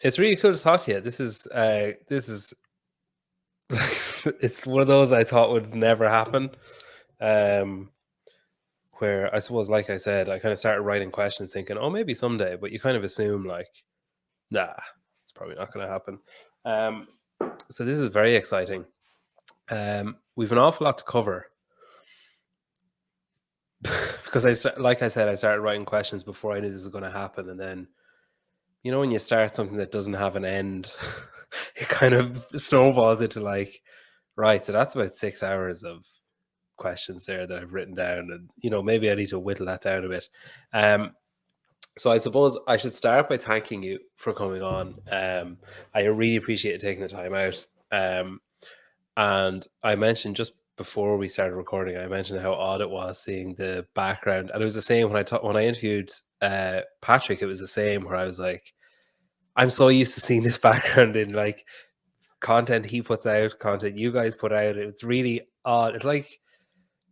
It's really cool to talk to you. This is it's one of those I thought would never happen. Where I suppose, like I said, I kind of started writing questions thinking, oh, maybe someday, but you kind of assume like, nah, it's probably not going to happen. So this is very exciting. We've an awful lot to cover because like I said, I started writing questions before I knew this was going to happen, and then when you start something that doesn't have an end, it kind of snowballs into like, right, so that's about 6 hours of questions there that I've written down, and maybe I need to whittle that down a bit. So I suppose I should start by thanking you for coming on. I really appreciate you taking the time out. And I mentioned just before we started recording, I mentioned how odd it was seeing the background, and it was the same when I interviewed Patrick. It was the same where I was like, I'm so used to seeing this background in like content he puts out, content you guys put out. It's really odd. It's like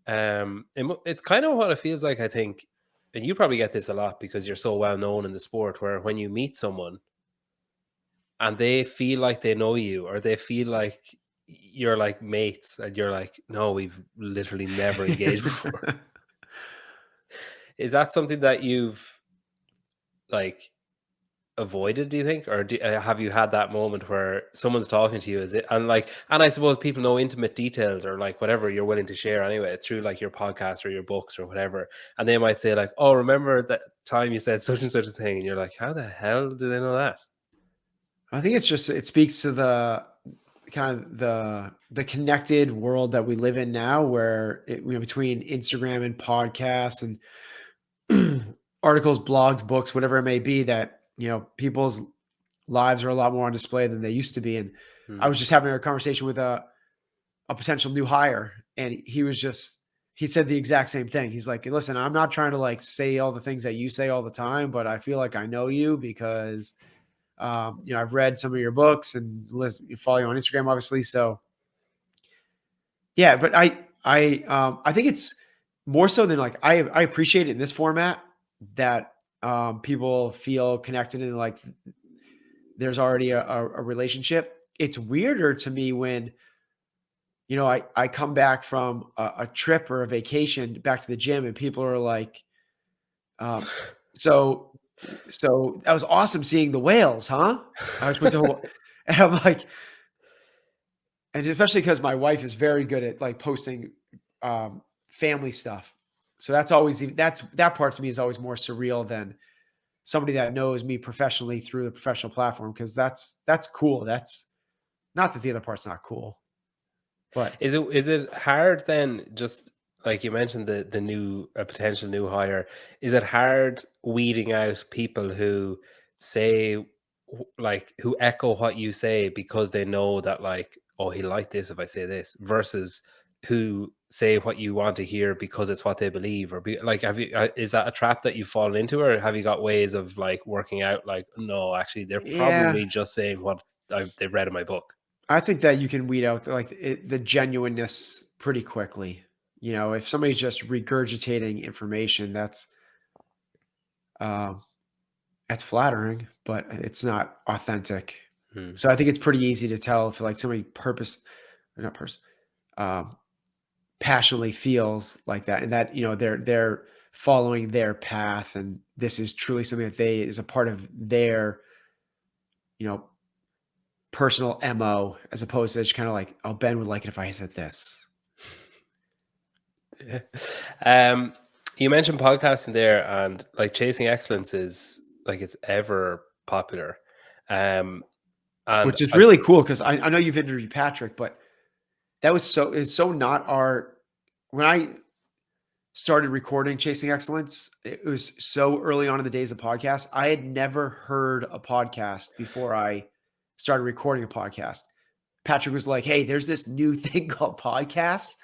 it's kind of what it feels like, I think, and you probably get this a lot because you're so well known in the sport, where when you meet someone and they feel like they know you, or they feel like you're like mates, and you're like, no, we've literally never engaged before. Is that something that you've like avoided, do you think, or have you had that moment where someone's talking to you, and I suppose people know intimate details, or like whatever you're willing to share anyway through like your podcast or your books or whatever, and they might say like, oh, remember that time you said such and such a thing, and you're like, how the hell do they know that? I think it speaks to the kind of the connected world that we live in now, where between Instagram and podcasts and articles, blogs, books, whatever it may be, that people's lives are a lot more on display than they used to be. And I was just having a conversation with a potential new hire, and he said the exact same thing. He's like, listen, I'm not trying to like say all the things that you say all the time, but I feel like I know you because I've read some of your books and follow you on Instagram, obviously. So yeah, but I think it's more so than like, I appreciate it in this format that people feel connected and like there's already a relationship. It's weirder to me when, I come back from a trip or a vacation back to the gym and people are like, so that was awesome seeing the whales, huh? I just went to Hawaii. And I'm like, and especially because my wife is very good at like posting family stuff. So that part to me is always more surreal than somebody that knows me professionally through the professional platform. Cause that's cool. That's not that the other part's not cool, but Is it hard then, just like you mentioned the new potential new hire, is it hard weeding out people who say like who echo what you say because they know that like, oh, he'll like this if I say this, versus who say what you want to hear because it's what they believe, or like, have you is that a trap that you've fallen into, or have you got ways of like working out like, no, actually they're yeah, probably just saying what they've read in my book? I think that you can weed out like the genuineness pretty quickly. If somebody's just regurgitating information, um, that's flattering, but it's not authentic. Hmm. So I think it's pretty easy to tell if like somebody um, passionately feels like that, and that they're following their path, and this is truly something that is a part of their you know personal MO, as opposed to just kind of like, oh, Ben would like it if I said this. um, you mentioned podcasting there, and like chasing excellence is like it's ever popular. Um, and Which is I've really cool because I know you've interviewed Patrick, but it's so not our when I started recording Chasing Excellence, it was so early on in the days of podcasts. I had never heard a podcast before I started recording a podcast. Patrick was like, hey, there's this new thing called podcast.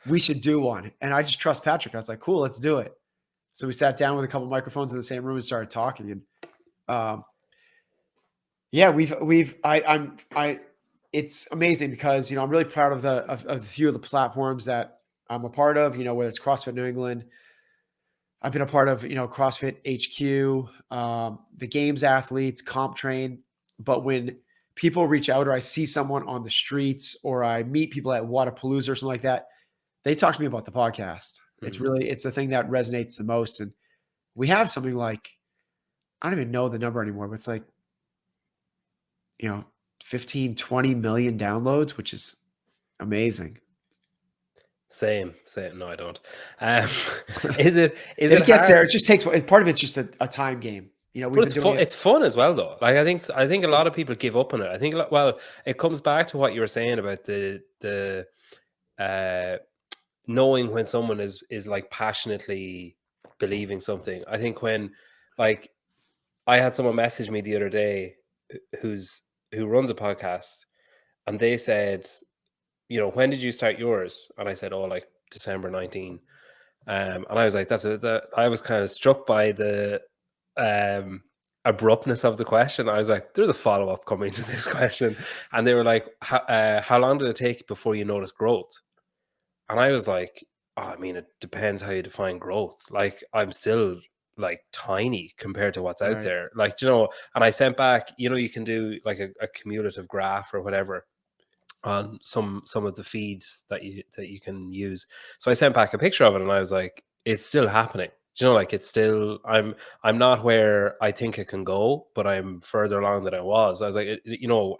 We should do one. And I just trust Patrick. I was like, cool, let's do it. So we sat down with a couple microphones in the same room and started talking. And yeah, it's amazing because, I'm really proud of of a few of the platforms that I'm a part of, whether it's CrossFit New England. I've been a part of, CrossFit HQ, the Games Athletes, Comp Train, But when people reach out, or I see someone on the streets, or I meet people at Wadapalooza or something like that, they talk to me about the podcast. It's the thing that resonates the most. And we have something like, I don't even know the number anymore, but it's like, 15, 20 million downloads, which is amazing. Same. No, I don't. Um, is it It gets hard? there. It just takes, part of it's just a time game. We've But been it's doing fun. it. It's fun as well, though. Like I think a lot of people give up on it. I think well, it comes back to what you were saying about the uh, knowing when someone is like passionately believing something. I think when, like, I had someone message me the other day who runs a podcast, and they said, when did you start yours? And I said, oh, like December 19. And I was like, I was kind of struck by the um, abruptness of the question. I was like, there's a follow up coming to this question. And they were like, how long did it take before you noticed growth? And I was like, oh, I mean, it depends how you define growth. Like, I'm still like tiny compared to what's out Right. there. Like, and I sent back, you can do like a cumulative graph or whatever on some of the feeds that you can use. So I sent back a picture of it, and I was like, it's still happening. Like, it's still, I'm not where I think it can go, but I'm further along than I was. I was like,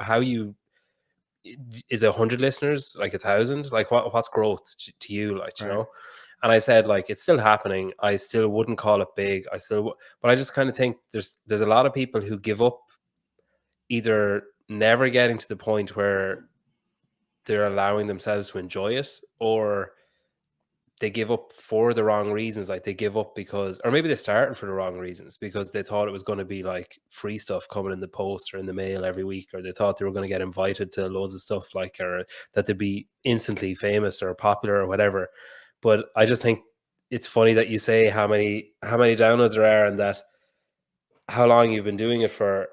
how you is 100 listeners like 1,000? Like, what's growth to you? Like, Right. And I said, like, it's still happening. I still wouldn't call it big. But I just kind of think there's a lot of people who give up, either never getting to the point where they're allowing themselves to enjoy it, or they give up for the wrong reasons. Like, they give up because, or maybe they started for the wrong reasons, because they thought it was going to be like free stuff coming in the post or in the mail every week, or they thought they were going to get invited to loads of stuff, like, or that they'd be instantly famous or popular or whatever. But I just think it's funny that you say how many downloads there are, and that how long you've been doing it for,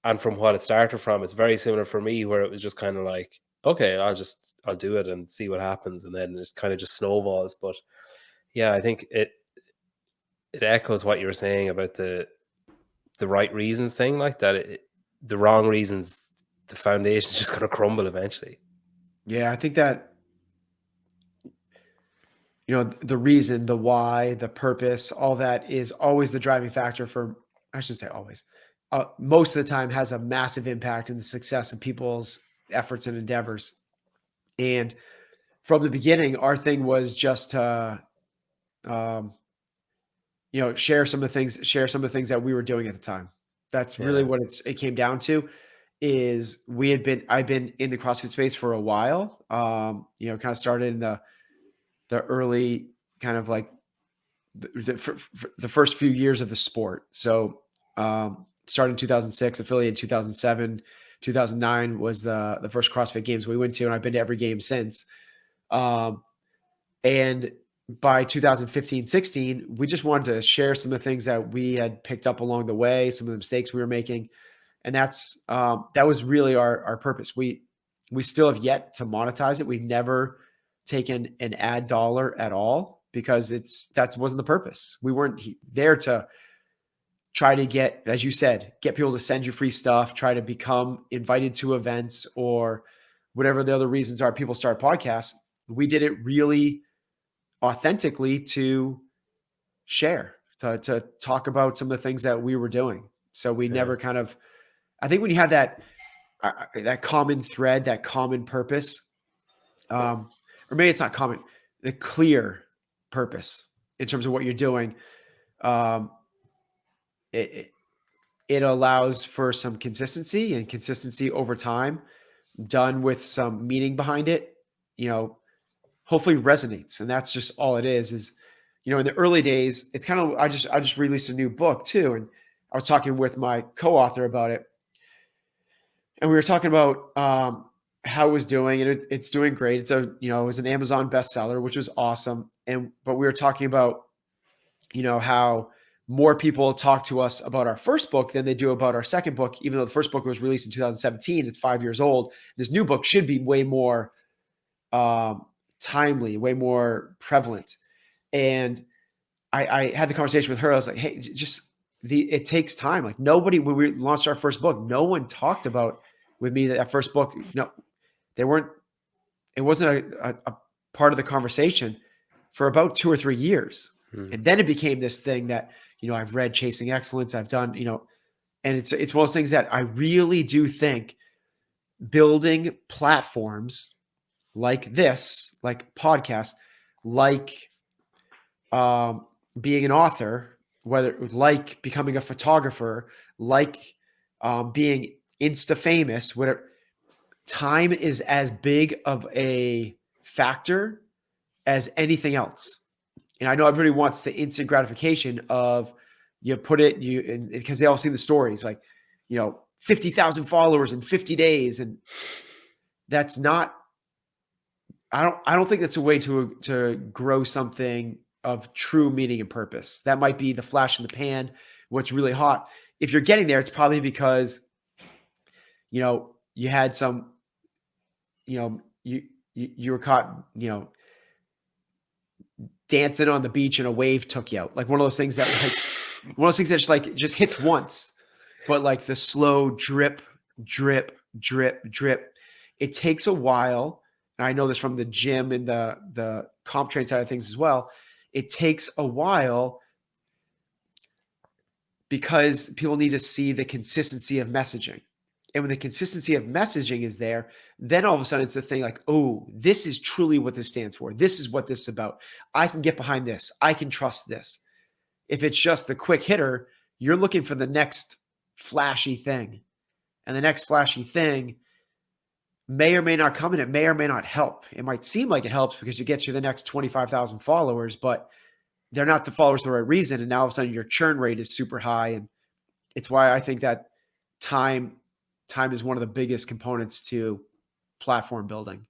and from what it started from. It's very similar for me, where it was just kind of like, okay, I'll do it and see what happens, and then it kind of just snowballs. But yeah, I think it echoes what you were saying about the right reasons thing, like that. The wrong reasons, the foundation's just going to crumble eventually. Yeah, I think that, the reason, the why, the purpose, all that is always the driving factor for, I should say always, most of the time has a massive impact in the success of people's efforts and endeavors. And from the beginning, our thing was just to, um, share some of the things that we were doing at the time. That's really Yeah. what it came down to. Is I've been in the CrossFit space for a while. Kind of started in the early, kind of like the first few years of the sport. So started in 2006, affiliated in 2007. 2009 was the first CrossFit Games we went to, and I've been to every game since. And by 2015, 16, we just wanted to share some of the things that we had picked up along the way, some of the mistakes we were making. And that was really our purpose. We still have yet to monetize it. We've never taken an ad dollar at all, because that wasn't the purpose. We weren't there to try to get, as you said, get people to send you free stuff, try to become invited to events, or whatever the other reasons are people start podcasts. We did it really authentically to share, to talk about some of the things that we were doing. So we Yeah. never kind of, I think when you have that common thread, that common purpose, or maybe it's not common, the clear purpose in terms of what you're doing, um, it, it allows for some consistency, and consistency over time, done with some meaning behind it, hopefully resonates. And that's just all it is, in the early days, it's kind of, I just released a new book too. And I was talking with my co-author about it, and we were talking about how it was doing, and it's doing great. It was an Amazon bestseller, which was awesome. But we were talking about, how more people talk to us about our first book than they do about our second book, even though the first book was released in 2017. It's 5 years old. This new book should be way more timely, way more prevalent. And I had the conversation with her. I was like, hey, just it takes time. Like nobody, when we launched our first book, no one talked about with me that first book. No, it wasn't a part of the conversation for about 2 or 3 years. And then it became this thing that, I've read Chasing Excellence. I've done, and it's one of those things that I really do think building platforms like this, like podcasts, like being an author, whether it was like becoming a photographer, like being Insta famous, whatever, time is as big of a factor as anything else. And I know everybody wants the instant gratification of you put it, because they all see the stories like, 50,000 followers in 50 days. And that's not, I don't think that's a way to grow something of true meaning and purpose. That might be the flash in the pan, what's really hot. If you're getting there, it's probably because, you had some, you were caught, dancing on the beach and a wave took you out. Like one of those things that just hits once, but like the slow drip, drip, drip, drip. It takes a while. And I know this from the gym and the comp train side of things as well. It takes a while because people need to see the consistency of messaging. And when the consistency of messaging is there, then all of a sudden it's the thing like, oh, this is truly what this stands for. This is what this is about. I can get behind this. I can trust this. If it's just the quick hitter, you're looking for the next flashy thing. And the next flashy thing may or may not come, and it may or may not help. It might seem like it helps because it gets you the next 25,000 followers, but they're not the followers for the right reason. And now all of a sudden your churn rate is super high. And it's why I think that time is one of the biggest components to platform building.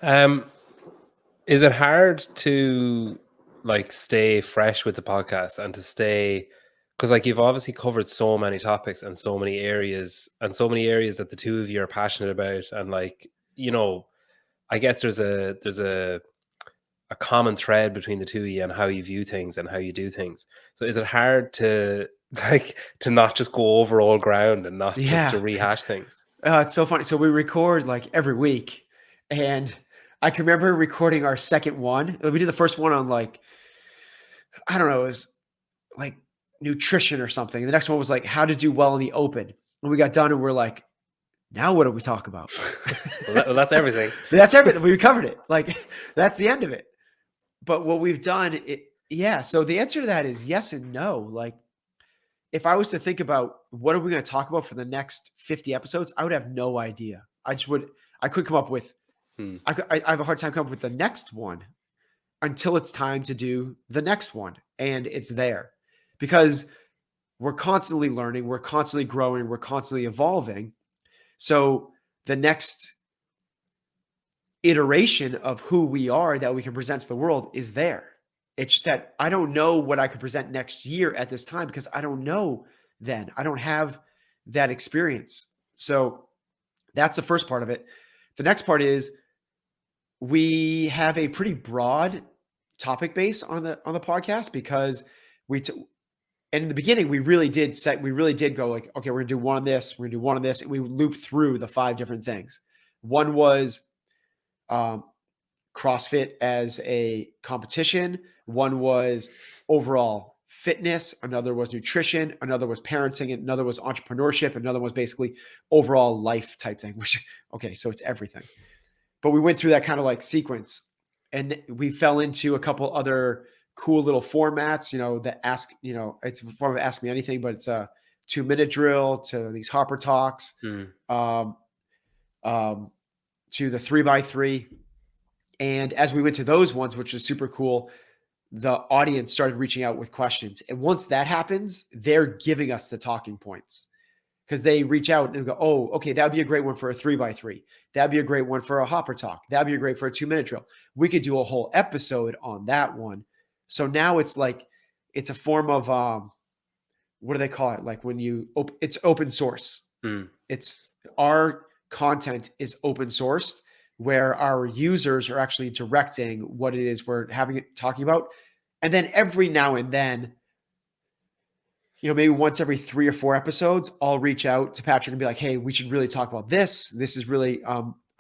Is it hard to like stay fresh with the podcast and to stay, because like you've obviously covered so many topics and so many areas that the two of you are passionate about, and like, I guess there's a common thread between the two of you and how you view things and how you do things. So is it hard to not just go over all ground and not just to rehash things? It's so funny. So we record like every week, and I can remember recording our second one. We did the first one on like, I don't know, it was like nutrition or something. And the next one was like how to do well in the open. And we got done and we're like, now what do we talk about? Well, that's everything. That's everything. We covered it. Like that's the end of it. But what we've done, so the answer to that is yes and no. Like if I was to think about what are we going to talk about for the next 50 episodes, I would have no idea. I could come up with, I have a hard time coming up with the next one until it's time to do the next one. And it's there because we're constantly learning, we're constantly growing, we're constantly evolving. So the next iteration of who we are that we can present to the world is there. It's just that I don't know what I could present next year at this time because I don't know then. I don't have that experience. So that's the first part of it. The next part is we have a pretty broad topic base on the podcast because and in the beginning we really did go like, okay, we're gonna do one on this, we're gonna do one on this, and we looped through the 5 different things. One was CrossFit as a competition. One was overall fitness. Another was nutrition. Another was parenting. Another was entrepreneurship. Another was basically overall life type thing, which, okay, so it's everything. But we went through that kind of like sequence, and we fell into a couple other cool little formats, that it's a form of Ask Me Anything, but it's a 2-minute drill to these Hopper talks, to the 3x3. And as we went to those ones, which was super cool, the audience started reaching out with questions. And once that happens, they're giving us the talking points because they reach out and go, oh, okay, that'd be a great one for a 3x3. That'd be a great one for a Hopper talk. That'd be great for a 2-minute drill. We could do a whole episode on that one. So now it's like, it's a form of, what do they call it? Like when it's open source. It's our content is open sourced, where our users are actually directing what it is we're talking about. And then every now and then maybe once every 3 or 4 episodes, I'll reach out to Patrick and be like, hey, we should really talk about this. This is really,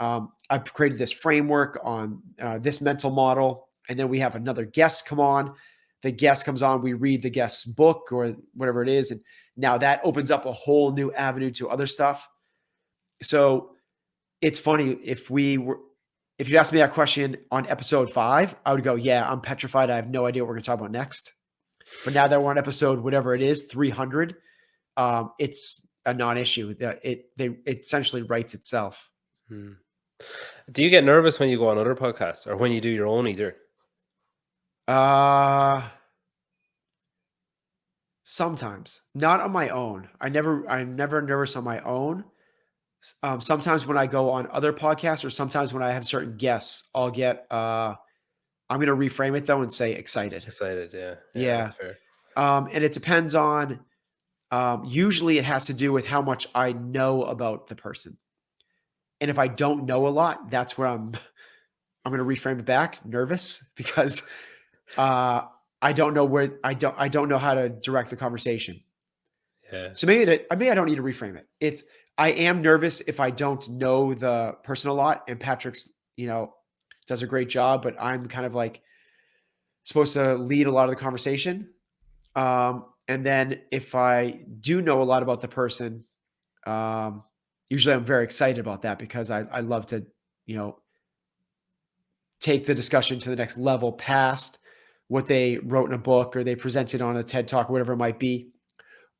I've created this framework on this mental model. And then we have another guest come on. The guest comes on, we read the guest's book or whatever it is. And now that opens up a whole new avenue to other stuff. So it's funny, if you asked me that question on episode 5, I would go, yeah, I'm petrified. I have no idea what we're going to talk about next. But now that we're on episode, whatever it is, 300, it's a non-issue. It essentially writes itself. Do you get nervous when you go on other podcasts or when you do your own either? Sometimes, not on my own. I'm never nervous on my own. Sometimes when I go on other podcasts or sometimes when I have certain guests, I'll get, I'm going to reframe it though and say excited. Excited, yeah. Yeah. That's fair. And it depends on, usually it has to do with how much I know about the person. And if I don't know a lot, that's where I'm going to reframe it back, nervous, because I don't know I don't know how to direct the conversation. Yeah. So maybe I don't need to reframe it. I am nervous if I don't know the person a lot, and Patrick's, does a great job, but I'm kind of like supposed to lead a lot of the conversation. And then if I do know a lot about the person, usually I'm very excited about that because I love to, take the discussion to the next level past what they wrote in a book or they presented on a TED Talk or whatever it might be.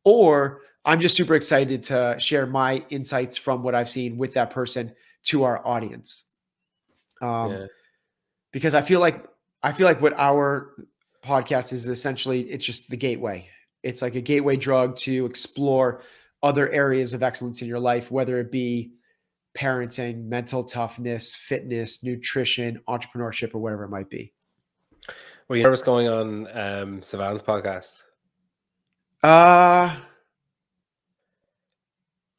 Or I'm just super excited to share my insights from what I've seen with that person to our audience. Because I feel like what our podcast is essentially, it's just the gateway. It's like a gateway drug to explore other areas of excellence in your life, whether it be parenting, mental toughness, fitness, nutrition, entrepreneurship, or whatever it might be. Were you nervous going on Savannah's podcast?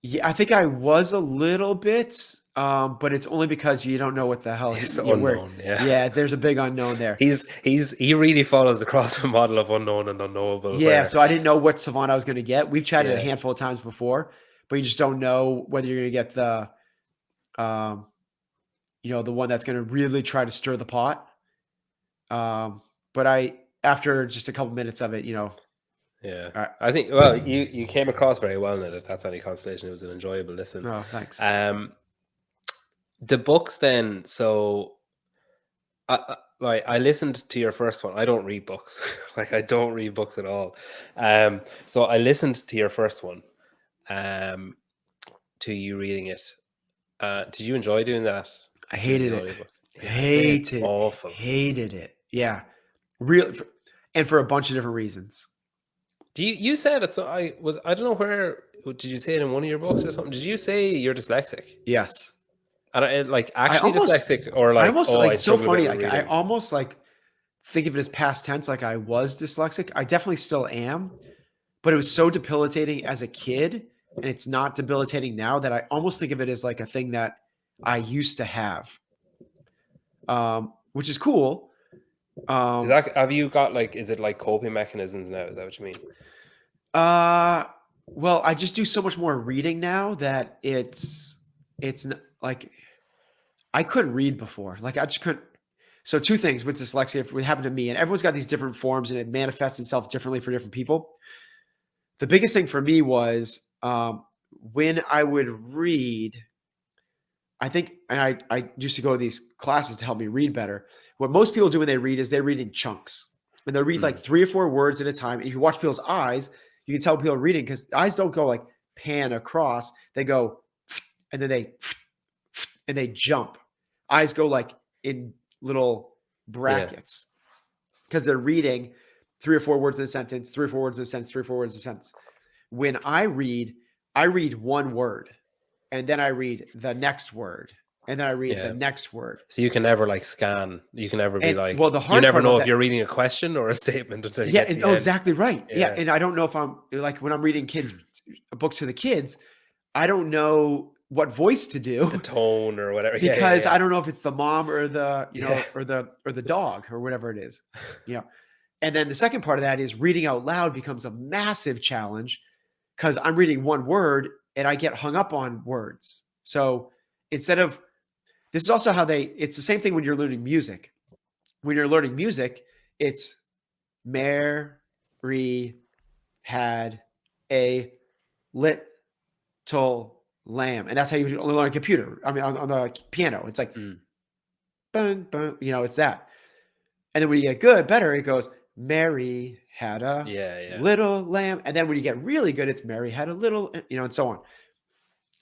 Yeah, I think I was a little bit, but it's only because you don't know what the hell it's unknown. Yeah, there's a big unknown there. He really follows the CrossFit model of unknown and unknowable. Yeah, so I didn't know what savant I was going to get. We've chatted a handful of times before, but you just don't know whether you're going to get the, the one that's going to really try to stir the pot. But after just a couple minutes of it, Yeah, I think, well, you came across very well in it. If that's any consolation, it was an enjoyable listen. Oh, thanks. The books then, so I listened to your first one. I don't read books. I don't read books at all. So I listened to your first one, to you reading it. Did you enjoy doing that? I hated it. Yeah, awful. Hated it. Yeah. And for a bunch of different reasons. You said it, so I don't know where, did you say it in one of your books or something? Did you say you're dyslexic? Yes. And actually dyslexic, or I almost it's so funny. I almost think of it as past tense. Like I was dyslexic. I definitely still am, but it was so debilitating as a kid, and it's not debilitating now, that I almost think of it as like a thing that I used to have, which is cool. Have you got is it like coping mechanisms now? Is that what you mean? Well, I just do so much more reading now that it's like I couldn't read before. I just couldn't. So 2 things with dyslexia, it happened to me, and everyone's got these different forms and it manifests itself differently for different people. The biggest thing for me was when I would read, I think, and I used to go to these classes to help me read better. What most people do when they read is they read in chunks, and they'll read 3 or 4 words at a time. And if you watch people's eyes, you can tell people are reading, because eyes don't go pan across. They go, and then they jump. Eyes go in little brackets, because they're reading 3 or 4 words in a sentence, 3 or 4 words in a sentence, 3 or 4 words in a sentence. When I read 1 word, and then I read the next word, and then I read the next word. So you can never scan. You can never be you never know if you're reading a question or a statement until you get to the end. Exactly right. Yeah, and I don't know if I'm when I'm reading books to the kids, I don't know what voice to do, the tone or whatever, because I don't know if it's the mom or the or the dog or whatever it is. And then the second part of that is reading out loud becomes a massive challenge because I'm reading one word and I get hung up on words. So instead of, this is also how it's the same thing when you're learning music. When you're learning music, it's Mary had a little lamb. And that's how you learn on a computer. I mean, on the piano. It's like, bang, bang, it's that. And then when you get good, better, it goes, Mary had a little lamb. And then when you get really good, it's Mary had a little, and so on.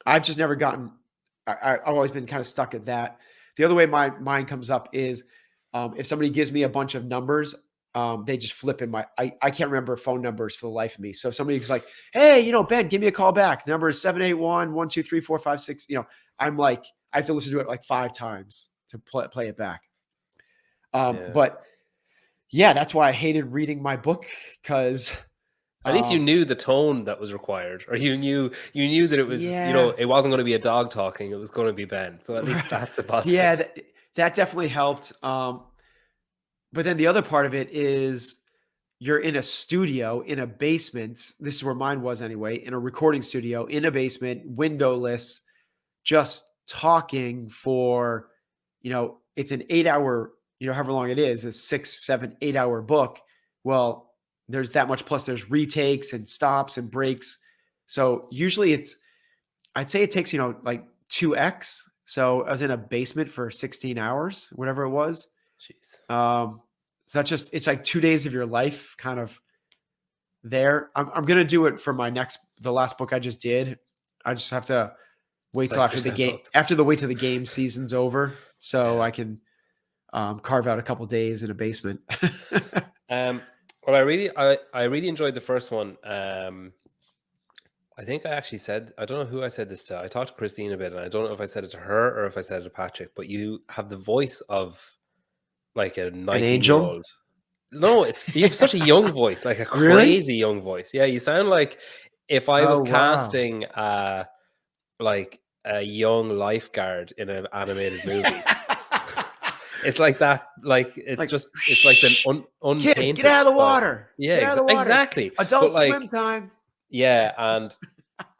I've just never gotten, I've always been kind of stuck at that. The other way my mind comes up is if somebody gives me a bunch of numbers, they just flip in I can't remember phone numbers for the life of me. So if somebody's like, hey, Ben, give me a call back. The number is 781-123-456. I'm like, I have to listen to it like 5 times to play it back. But yeah, that's why I hated reading my book, because at least you knew the tone that was required, or you knew that it was, it wasn't going to be a dog talking, it was going to be Ben. So at least that's a positive. Yeah, that definitely helped. But then the other part of it is you're in a studio, in a basement. This is where mine was anyway, in a recording studio, in a basement, windowless, just talking for, it's an 8-hour, however long it is, a 6, 7, 8-hour book. Well, there's that much, plus there's retakes and stops and breaks. So usually I'd say it takes, like 2x. So I was in a basement for 16 hours, whatever it was. Jeez. So it's like 2 days of your life kind of there. I'm going to do it for the last book I just did. I just have to wait till after the game season's over. So I can carve out a couple days in a basement. Well, I really enjoyed the first one. I think I actually said, I don't know who I said this to. I talked to Christine a bit, and I don't know if I said it to her or if I said it to Patrick, but you have the voice of like a 19-year-old. No, you have such a young voice, like a crazy young voice. Yeah, you sound like if I was casting like a young lifeguard in an animated movie. It's like that, like it's like an unpainted. Kids, get out of the water. Yeah, exactly. Adult swim time. Yeah, and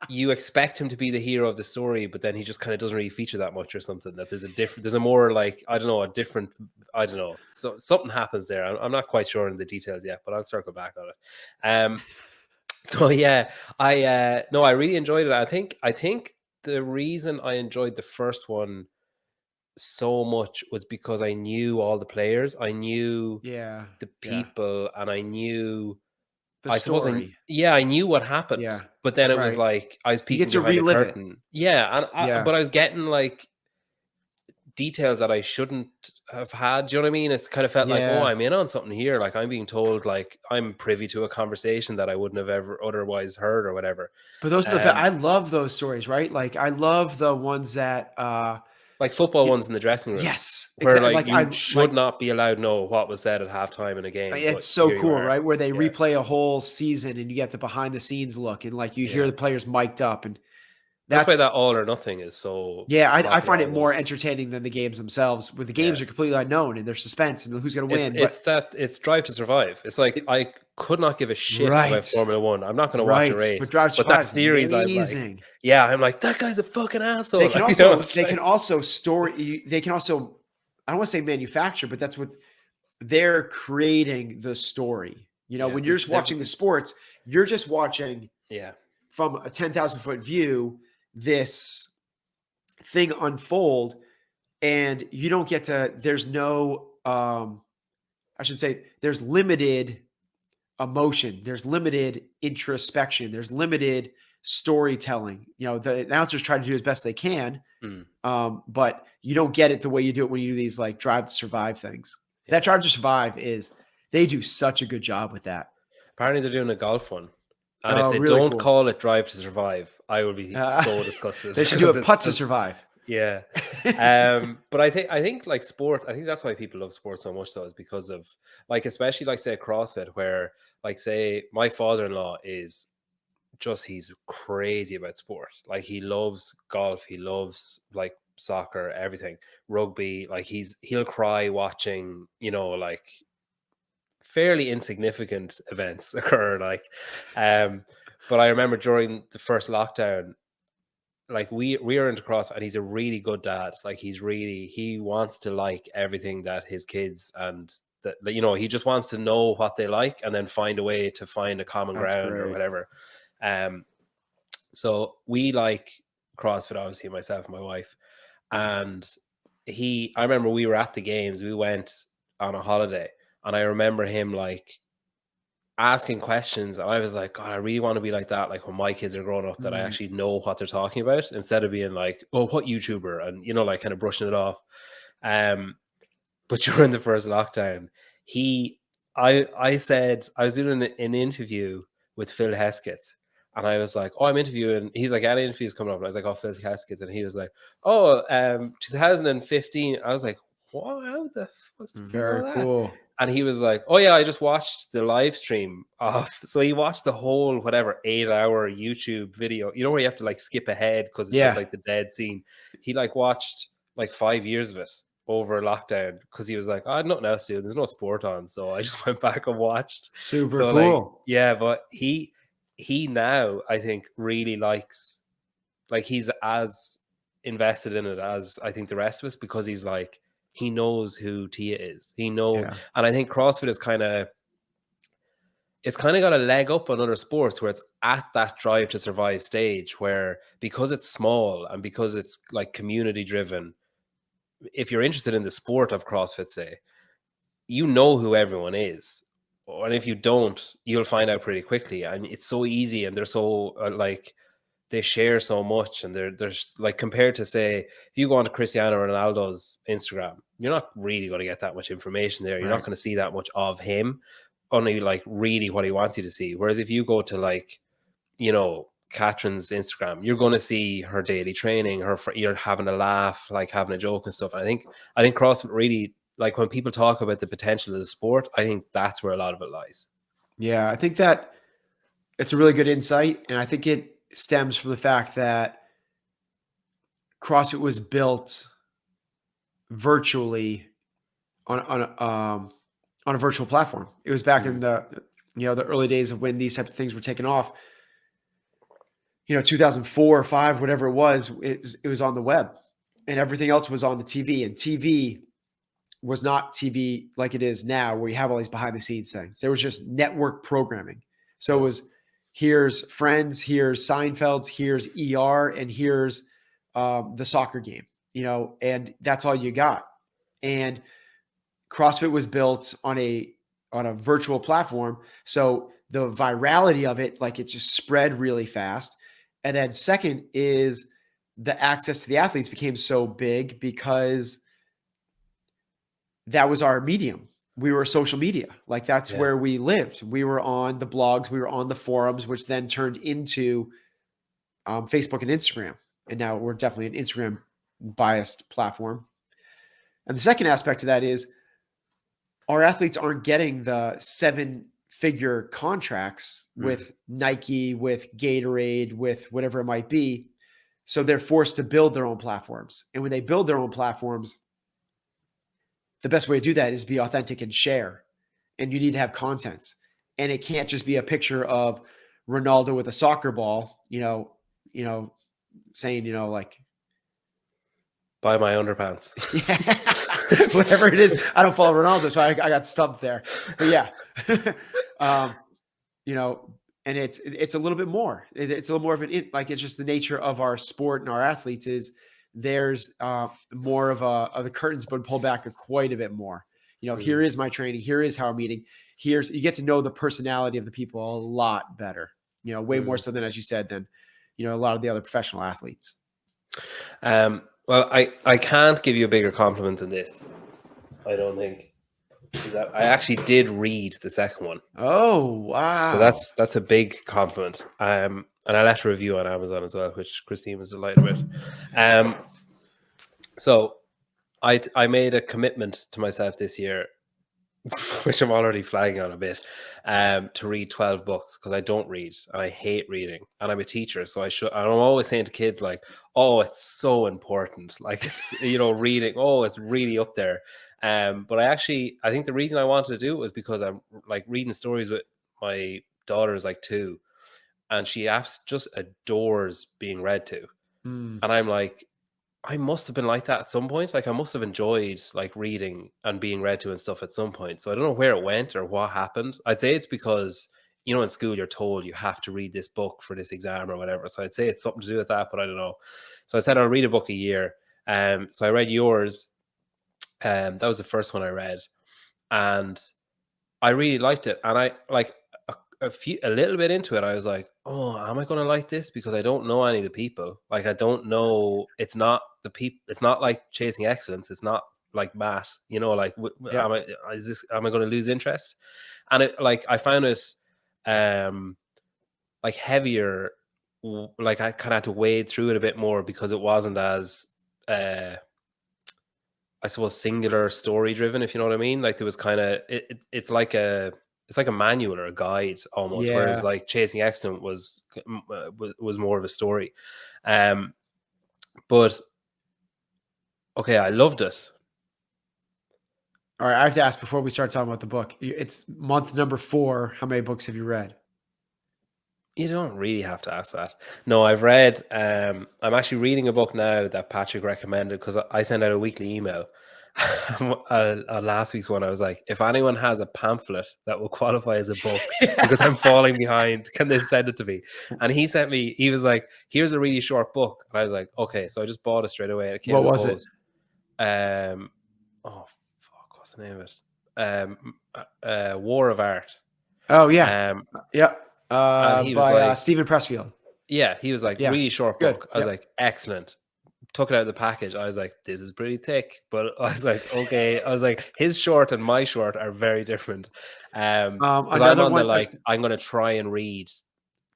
you expect him to be the hero of the story, but then he just kind of doesn't really feature that much or something. That there's a more like, so something happens there. I'm not quite sure in the details yet, but I'll circle back on it. So yeah, I really enjoyed it. I think the reason I enjoyed the first one so much was because I knew all the players, I knew the people, and I knew the story. I knew what happened. Yeah. But then it was like I was peeking behind the curtain. Yeah, but I was getting like details that I shouldn't have had. Do you know what I mean? It's kind of felt like, oh, I'm in on something here. Like I'm being told, like I'm privy to a conversation that I wouldn't have ever otherwise heard or whatever. But those are I love those stories, right? Like I love the ones that like football ones in the dressing room. Yes. Where like you should not be allowed to know what was said at halftime in a game. It's so cool, right? Where they replay a whole season and you get the behind the scenes look, and like you hear the players mic'd up, and that's why that all or nothing is so. Yeah, I find it more entertaining than the games themselves, where the games are completely unknown and there's suspense and who's going to win. It's Drive to Survive. It's like I could not give a shit about Formula One. I'm not going to watch a race, but that series, I'm like, that guy's a fucking asshole. They can also, can also story. They can also, I don't want to say manufacture, but that's what they're creating, the story. When you're just watching the sports, you're just watching. From a 10,000 foot view, this thing unfold, and you don't get to, there's no, I should say there's limited emotion. There's limited introspection. There's limited storytelling. The announcers try to do as best they can, but you don't get it the way you do it when you do these like Drive to Survive things. That Drive to Survive they do such a good job with that. Apparently they're doing a golf one. And if they don't call it Drive to Survive, I will be so disgusted. They should do a Putt to Survive. Yeah. But I think like sport, I think that's why people love sport so much, though, is because of like, especially like say CrossFit, where like say my father-in-law is just, he's crazy about sport. Like he loves golf, he loves like soccer, everything, rugby. Like he'll cry watching, like fairly insignificant events occur. Like, but I remember during the first lockdown, like we are into CrossFit, and he's a really good dad. Like he wants to like everything that his kids, and that, you know, he just wants to know what they like and then find a way to find a common That's ground or great. whatever. So we like CrossFit, obviously, myself and my wife. And I remember we were at the games, we went on a holiday, and I remember him like asking questions, and I was like, God, I really want to be like that, like when my kids are growing up, that I actually know what they're talking about, instead of being like, oh, what YouTuber, and, you know, like kind of brushing it off. But during the first lockdown, I said, I was doing an interview with Phil Hesketh, and I was like, oh, I'm interviewing. He's like, any interviews coming up? And I was like, oh, Phil Hesketh. And he was like, oh, 2015. I was like, what? How the fuck does he know Very that? cool. And he was like, oh yeah, I just watched the live stream of. So he watched the whole, whatever, 8-hour YouTube video, you know, where you have to like skip ahead because it's just like the dead scene. He like watched like 5 years of it over lockdown because he was like, I had nothing else to do. There's no sport on. So I just went back and watched. Super So like, cool. yeah, but he now, I think, really likes, like, he's as invested in it as I think the rest of us, because he's like, he knows who Tia is. He knows. Yeah. And I think CrossFit is it's kind of got a leg up on other sports where it's at that drive to survive stage, where because it's small and because it's like community driven, if you're interested in the sport of CrossFit, say, you know who everyone is. And if you don't, you'll find out pretty quickly. And it's so easy, and they're so like, they share so much, and there's like, compared to, say, if you go onto Cristiano Ronaldo's Instagram, you're not really going to get that much information there. You're not going to see that much of him, only like really what he wants you to see. Whereas if you go to, like, you know, Catherine's Instagram, you're going to see her daily training, you're having a laugh, like having a joke and stuff. I think CrossFit really, like, when people talk about the potential of the sport, I think that's where a lot of it lies. Yeah, I think that it's a really good insight, and I think it stems from the fact that CrossFit was built virtually on a virtual platform. It was back in the early days of when these types of things were taken off. 2004 or 5, whatever it was on the web, and everything else was on the TV. And TV was not TV like it is now, where you have all these behind the scenes things. There was just network programming. So it was, here's Friends, here's Seinfeld's, here's ER, and here's the soccer game, and that's all you got. And CrossFit was built on a virtual platform. So the virality of it, like, it just spread really fast. And then second is the access to the athletes became so big because that was our medium. We were social media. Like, that's where we lived. We were on the blogs, we were on the forums, which then turned into Facebook and Instagram. And now we're definitely an Instagram biased platform. And the second aspect of that is our athletes aren't getting the 7-figure contracts with Nike, with Gatorade, with whatever it might be. So they're forced to build their own platforms. And when they build their own platforms, the best way to do that is be authentic and share. And you need to have content. And it can't just be a picture of Ronaldo with a soccer ball, saying, like, buy my underpants. Whatever it is. I don't follow Ronaldo, so I got stumped there. But yeah, and it's a little bit more. It's a little more of like, it's just the nature of our sport and our athletes is there's more of the curtains been pulled back quite a bit more. Here is my training. Here is how I'm eating. You get to know the personality of the people a lot better. Way more so than, as you said, than a lot of the other professional athletes. Well, I can't give you a bigger compliment than this, I don't think. I actually did read the second one. Oh, wow. So that's a big compliment. And I left a review on Amazon as well, which Christine was delighted with. So I made a commitment to myself this year, which I'm already flagging on a bit, to read 12 books because I don't read and I hate reading. And I'm a teacher, so I should. And I'm always saying to kids, like, oh, it's so important. Like, it's, reading, oh, it's really up there. But I think the reason I wanted to do it was because I'm like reading stories with my daughter is like 2, and she just adores being read to. Mm, And I'm like, I must have been like that at some point. Like I must have enjoyed like reading and being read to and stuff at some point. So I don't know where it went or what happened. I'd say it's because, in school you're told you have to read this book for this exam or whatever. So I'd say it's something to do with that, but I don't know. So I said I'll read a book a year. So I read yours. That was the first one I read, and I really liked it. And I like a little bit into it, I was like, oh, am I going to like this? Because I don't know any of the people. Like, I don't know. It's not the people. It's not like Chasing Excellence. It's not like Matt. Like, yeah. am I going to lose interest? And I found it, like heavier. Like I kind of had to wade through it a bit more because it wasn't as, I suppose, singular story driven, if you know what I mean. Like there was kind of it's like a manual or a guide almost, whereas Yeah. like Chasing Excellence was more of a story. But okay, I loved it. All right. I have to ask before we start talking about the book. It's month number 4. How many books have you read? You don't really have to ask that. No, I've read. I'm actually reading a book now that Patrick recommended because I send out a weekly email. On last week's one, I was like, if anyone has a pamphlet that will qualify as a book because I'm falling behind, can they send it to me? And he was like, here's a really short book. And I was like, okay. So I just bought it straight away. It came What in the was it? post. Oh, fuck, what's the name of it? War of Art. Oh, yeah. Yeah. And he was By like, Stephen Pressfield. yeah, he was like, Yeah. really It's short good. book. I was Yep. like, excellent. Took it out of the package. I was like, this is pretty thick. But I was like, okay. I was like, his short and my short are very different. Because I'm Another on the one. like, I'm going to try and read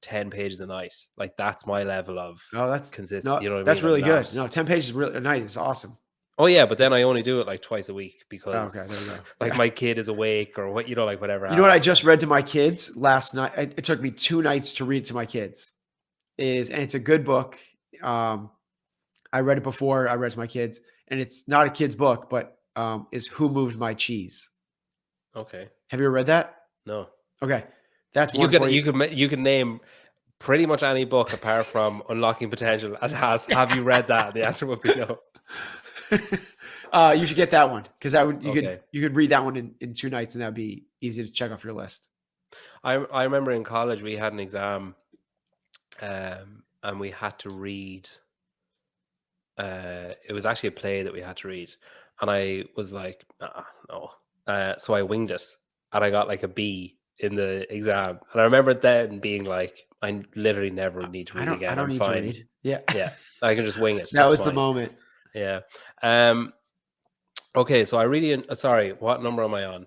10 pages a night. Like, that's my level of Oh, that's consistent. no, You know what I that's mean? I'm really not. good. No, 10 pages a night is awesome. Oh, yeah. But then I only do it like twice a week Oh, okay, there because you go. like Yeah. my kid is awake or what, like whatever You know what I happens. just read to my kids last night? It took me 2 nights to read to my kids. And it's a good book. I read it before. I read it to my kids, and it's not a kid's book, but is Who Moved My Cheese? Okay. Have you ever read that? No. Okay, that's You one for could, you. you could name pretty much any book apart from Unlocking Potential and have you read that? The answer would be no. You should get that one because that would Okay. you could read that one in 2 nights, and that'd be easy to check off your list. I remember in college we had an exam, and we had to read. It was actually a play that we had to read, and I was like, no. So I winged it, and I got like a B in the exam. And I remember then being like, I literally never need to read I again. don't I'm need to fine. read. Yeah, Yeah, I can just wing it. that It's was the fine. moment. Yeah. Um. Okay, so I really sorry. What number am I on?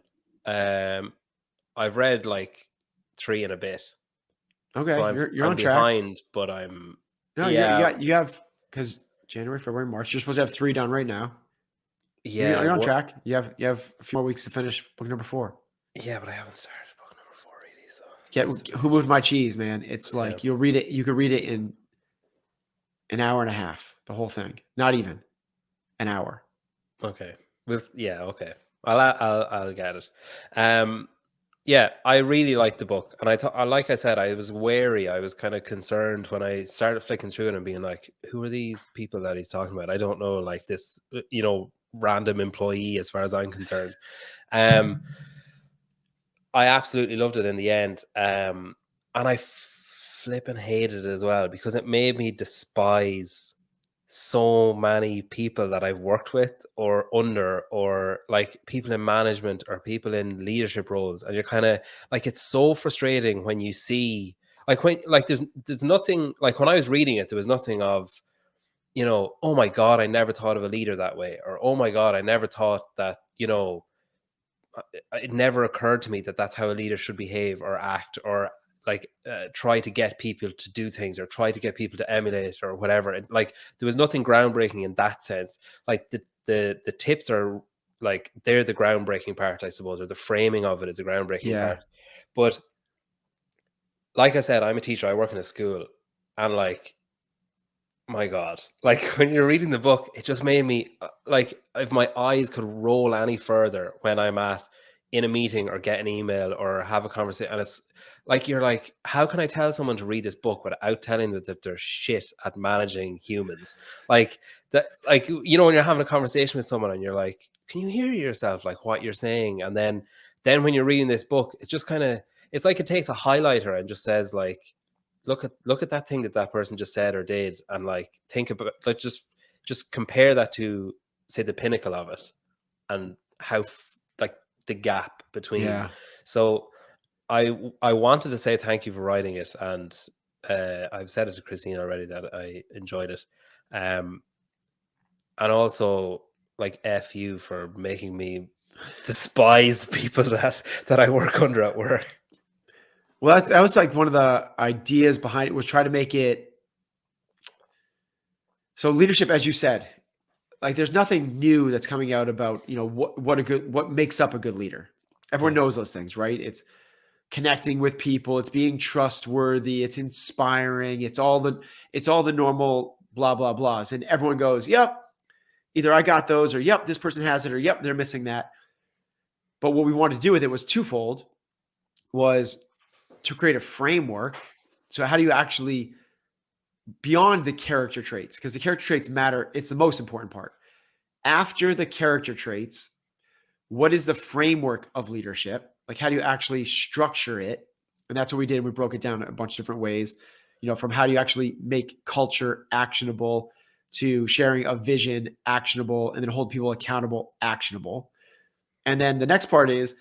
I've read like 3 and a bit, so Okay, you're I'm on track. behind, but I'm No, yeah you have because January, February, March. You're supposed to have 3 done right now. yeah You're on track. You have a few more weeks to finish book number 4. yeah, but I haven't started book number 4 really. So that's Get Who Moved My Cheese, man. It's yeah. like you'll read it. You could read it in an hour and a half. The whole thing, not even an hour. Okay. Okay. I'll get it. Yeah, I really liked the book, and I thought, like I said, I was wary. I was kind of concerned when I started flicking through it and being like, "Who are these people that he's talking about?" I don't know, like this, random employee, as far as I'm concerned. I absolutely loved it in the end, and I flipping hated it as well because it made me despise so many people that I've worked with or under, or like people in management or people in leadership roles. And you're kind of like, it's so frustrating when you see there's nothing like when I was reading it, there was nothing of, oh my God, I never thought of a leader that way. Or, oh my God, I never thought that, it never occurred to me that that's how a leader should behave or act, or like try to get people to do things or try to get people to emulate or whatever. And like there was nothing groundbreaking in that sense. Like the tips are like they're the groundbreaking part, I suppose, or the framing of it is the groundbreaking Yeah. part. But like I said, I'm a teacher, I work in a school, and like, my God, like when you're reading the book, it just made me like, if my eyes could roll any further when I'm in a meeting or get an email or have a conversation, and it's like, you're like, how can I tell someone to read this book without telling them that they're shit at managing humans? Like that, like, you know, when you're having a conversation with someone and you're like, can you hear yourself, like what you're saying? And then when you're reading this book, it just kind of, it's like it takes a highlighter and just says like, look at that thing that person just said or did, and like, think about, like, just compare that to, say, the pinnacle of it, and how like the gap between them. Yeah. So I wanted to say thank you for writing it, and I've said it to Christine already that I enjoyed it, and also, like, F you for making me despise the people that I work under at work. Well, that was like one of the ideas behind it, was try to make it so leadership, as you said, like there's nothing new that's coming out about, you know, what makes up a good leader. Everyone Yeah. knows those things, right? It's connecting with people, it's being trustworthy, it's inspiring, it's all the normal blah blah blahs, and everyone goes, "Yep, either I got those, or yep, this person has it, or yep, they're missing that." But what we wanted to do with it was twofold: was to create a framework. So how do you actually, beyond the character traits, because the character traits matter, it's the most important part. After the character traits, what is the framework of leadership? Like, how do you actually structure it? And that's what we did. We broke it down a bunch of different ways, you know, from how do you actually make culture actionable, to sharing a vision actionable, and then hold people accountable actionable. And then the next part is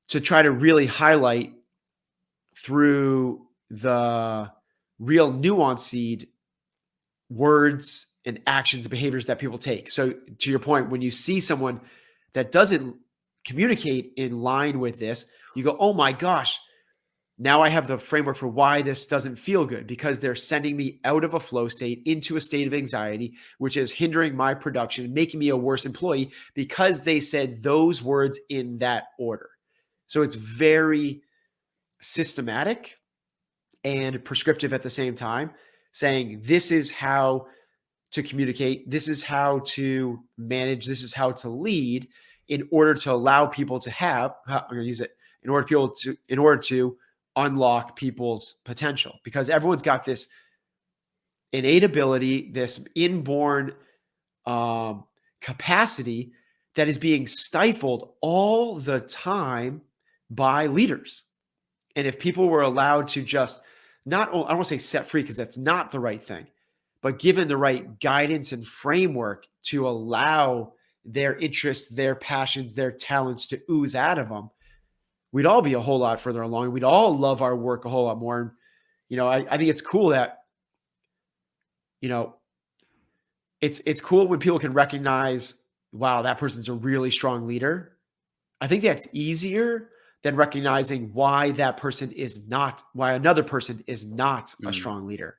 to try to really highlight through the real nuanced words and actions and behaviors that people take. So to your point, when you see someone that doesn't communicate in line with this, you go, oh my gosh, now I have the framework for why this doesn't feel good, because they're sending me out of a flow state into a state of anxiety, which is hindering my production, making me a worse employee because they said those words in that order. So it's very systematic and prescriptive at the same time, saying this is how to communicate, this is how to manage, this is how to lead, in order to allow people to have, I'm going to use it, in order to unlock people's potential, because everyone's got this innate ability, this inborn capacity that is being stifled all the time by leaders. And if people were allowed to just not, I don't want to say set free, because that's not the right thing, but given the right guidance and framework to allow their interests, their passions, their talents to ooze out of them, we'd all be a whole lot further along. We'd all love our work a whole lot more. You know, I think it's cool that, you know, it's cool when people can recognize, wow, that person's a really strong leader. I think that's easier than recognizing why another person is not a strong leader.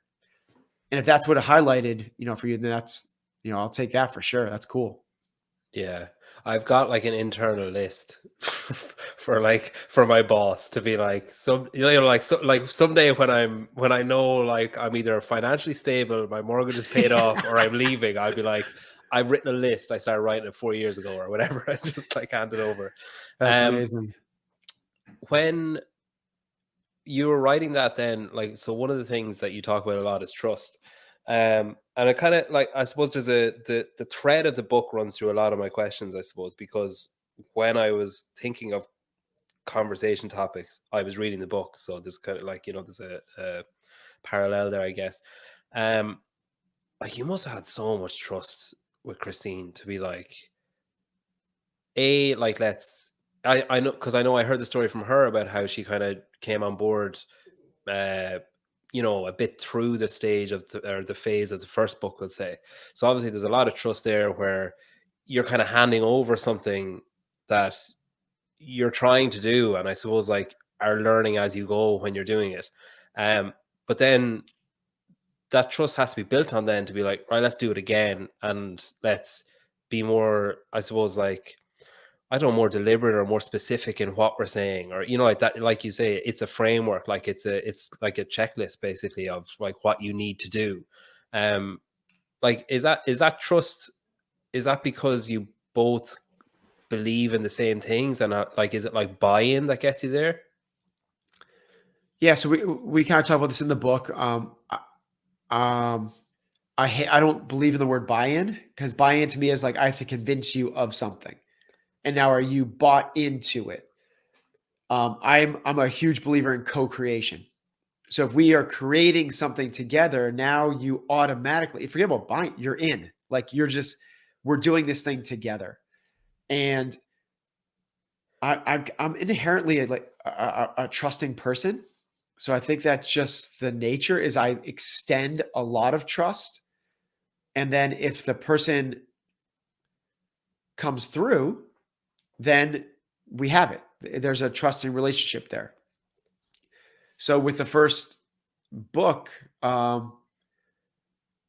And if that's what it highlighted, you know, for you, then that's, you know, I'll take that for sure. That's cool. Yeah, I've got like an internal list for my boss to be like, some, you know, like, so like someday when I know, like, I'm either financially stable, my mortgage is paid off, or I'm leaving, I'll be like, I've written a list. I started writing it 4 years ago or whatever. I just like hand it over. That's Um, amazing. when you were writing that, then, like, so one of the things that you talk about a lot is trust. And it kind of, like, I suppose there's the thread of the book runs through a lot of my questions, I suppose, because when I was thinking of conversation topics, I was reading the book. So there's kind of like, you know, there's a parallel there, I guess. Um, like, you must have had so much trust with Christine to be like, like, I know, because I know I heard the story from her about how she kind of came on board, uh, you know, a bit through the stage of or the phase of the first book, let's say. So obviously there's a lot of trust there, where you're kind of handing over something that you're trying to do, and I suppose, like, are learning as you go when you're doing it. But then that trust has to be built on, then, to be like, right, let's do it again, and let's be more, I suppose, like, I don't know, more deliberate or more specific in what we're saying, or, like that, like you say, it's a framework, like it's like a checklist basically of like what you need to do. Like, is that trust? Is that because you both believe in the same things, and like, is it like buy-in that gets you there? Yeah, so we kind of talk about this in the book. Um, I don't believe in the word buy-in, because buy-in to me is like I have to convince you of something, and now are you bought into it? I'm a huge believer in co-creation. So if we are creating something together, now you automatically forget about buying. You're in. Like we're doing this thing together, and I'm inherently a trusting person. So I think that's just the nature is I extend a lot of trust. And then if the person comes through, then we have it. There's a trusting relationship there. So with the first book, I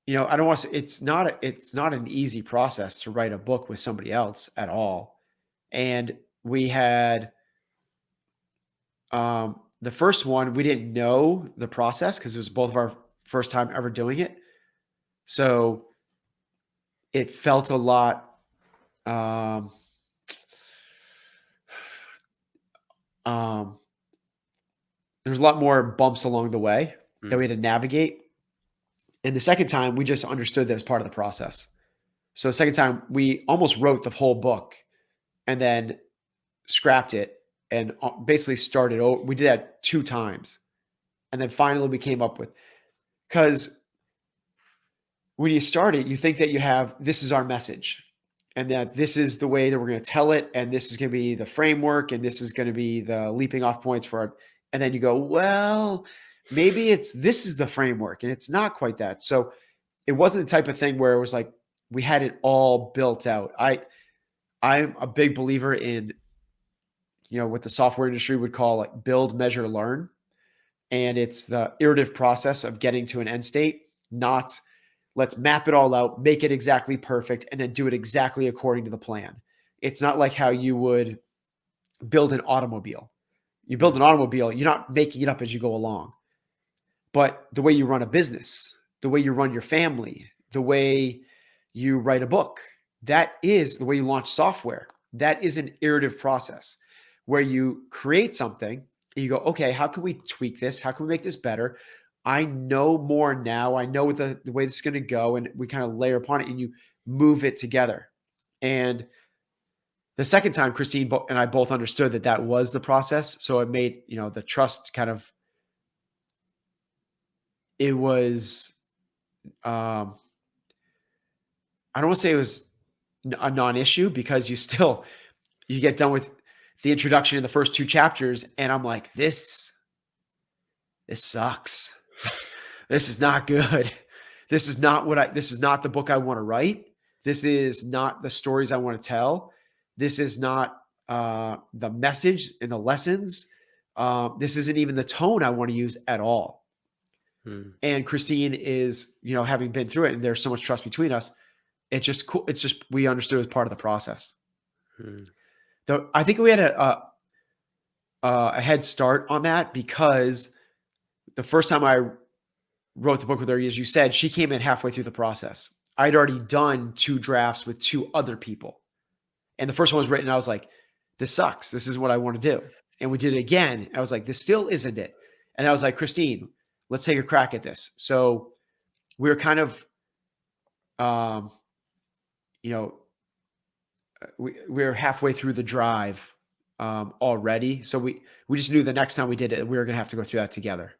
don't want to. It's not an easy process to write a book with somebody else at all. And we had the first one, we didn't know the process because it was both of our first time ever doing it. So it felt a lot. There's a lot more bumps along the way that we had to navigate. And the second time, we just understood that it was part of the process. So the second time, we almost wrote the whole book and then scrapped it and basically started over. We did that 2 times. And then finally we came up with, because when you start it, you think that you have, this is our message and that this is the way that we're going to tell it. And this is going to be the framework. And this is going to be the leaping off points for it. And then you go, well, maybe this is the framework and it's not quite that. So it wasn't the type of thing where it was like, we had it all built out. I'm a big believer in, what the software industry would call like build, measure, learn. And it's the iterative process of getting to an end state, not let's map it all out, make it exactly perfect, and then do it exactly according to the plan. It's not like how you would build an automobile. You build an automobile, you're not making it up as you go along. But the way you run a business, the way you run your family, the way you write a book, that is the way you launch software. That is an iterative process where you create something and you go, okay, how can we tweak this? How can we make this better? I know more now. I know the way this is going to go. And we kind of layer upon it and you move it together. And the second time, Christine and I both understood that that was the process. So it made, the trust kind of, it was, I don't want to say it was a non-issue because you get done with the introduction in the first 2 chapters. And I'm like, this sucks. This is not good. This is not the book I want to write. This is not the stories I want to tell. This is not the message and the lessons. This isn't even the tone I want to use at all. And Christine is, having been through it and there's so much trust between us. It's just cool. It's just, we understood it as part of the process. Though I think we had a head start on that because the first time I wrote the book with her, as you said, she came in halfway through the process. I'd already done 2 drafts with 2 other people. And the first one was written. I was like, this sucks. This is what I want to do. And we did it again. I was like, this still isn't it. And I was like, Christine, let's take a crack at this. So we were kind of, we're halfway through the drive already. So we just knew the next time we did it, we were going to have to go through that together.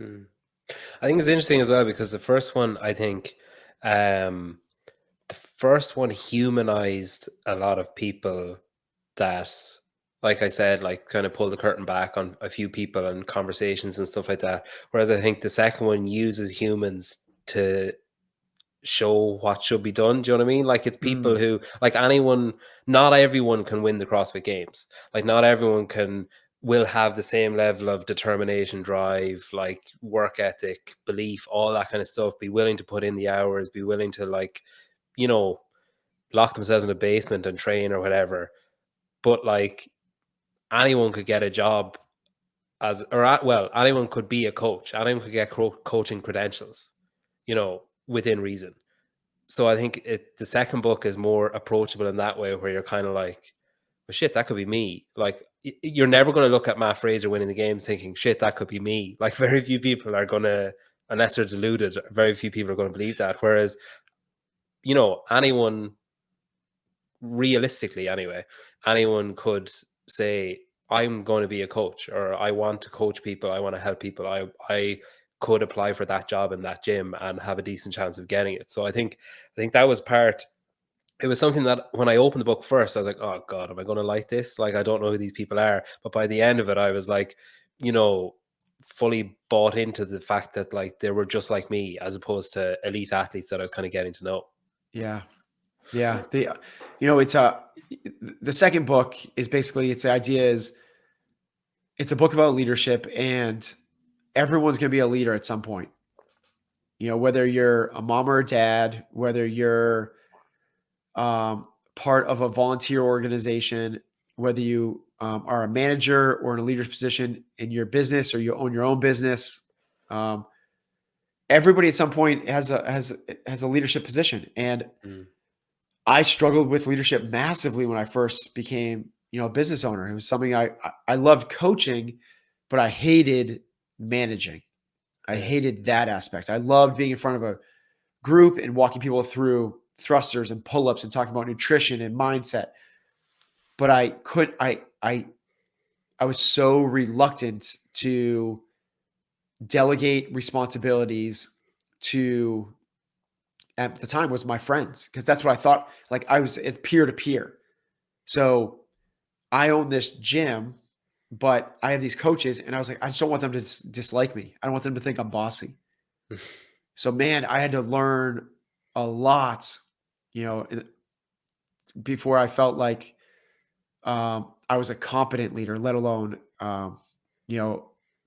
I think it's interesting as well because the first one, I think, the first one humanized a lot of people that, like I said, like kind of pulled the curtain back on a few people and conversations and stuff like that. Whereas I think the second one uses humans to show what should be done. Do you know what I mean? Like, it's people who, like, not everyone can win the CrossFit Games. Like, not everyone will have the same level of determination, drive, like work ethic, belief, all that kind of stuff, be willing to put in the hours, be willing to, like, lock themselves in a basement and train or whatever. But like anyone could get a job well, anyone could be a coach. Anyone could get coaching credentials, within reason. So I think the second book is more approachable in that way, where you're kind of like, well, shit, that could be me. Like, you're never going to look at Matt Fraser winning the games thinking, shit, that could be me. Like, very few people are going to, unless they're deluded, very few people are going to believe that. Whereas, anyone, realistically anyway, anyone could say, I'm going to be a coach, or I want to coach people, I want to help people. I could apply for that job in that gym and have a decent chance of getting it. So I think that was part. It was something that when I opened the book first, I was like, oh God, am I going to like this? Like, I don't know who these people are. But by the end of it, I was like, fully bought into the fact that like they were just like me, as opposed to elite athletes that I was kind of getting to know. Yeah. Yeah. It's the second book is basically, the idea is it's a book about leadership, and everyone's going to be a leader at some point. Whether you're a mom or a dad, whether you're part of a volunteer organization, whether you are a manager or in a leadership position in your business, or you own your own business, everybody at some point has a leadership position. And I struggled with leadership massively when I first became, a business owner. It was something I loved coaching, but I hated managing. I Yeah. hated that aspect. I loved being in front of a group and walking people through thrusters and pull-ups and talking about nutrition and mindset. But I was so reluctant to delegate responsibilities to, at the time, was my friends, because that's what I thought. Like, I was peer to peer. So I own this gym, but I have these coaches, and I was like, I just don't want them to dislike me. I don't want them to think I'm bossy. So, man, I had to learn a lot, before I felt like I was a competent leader, let alone,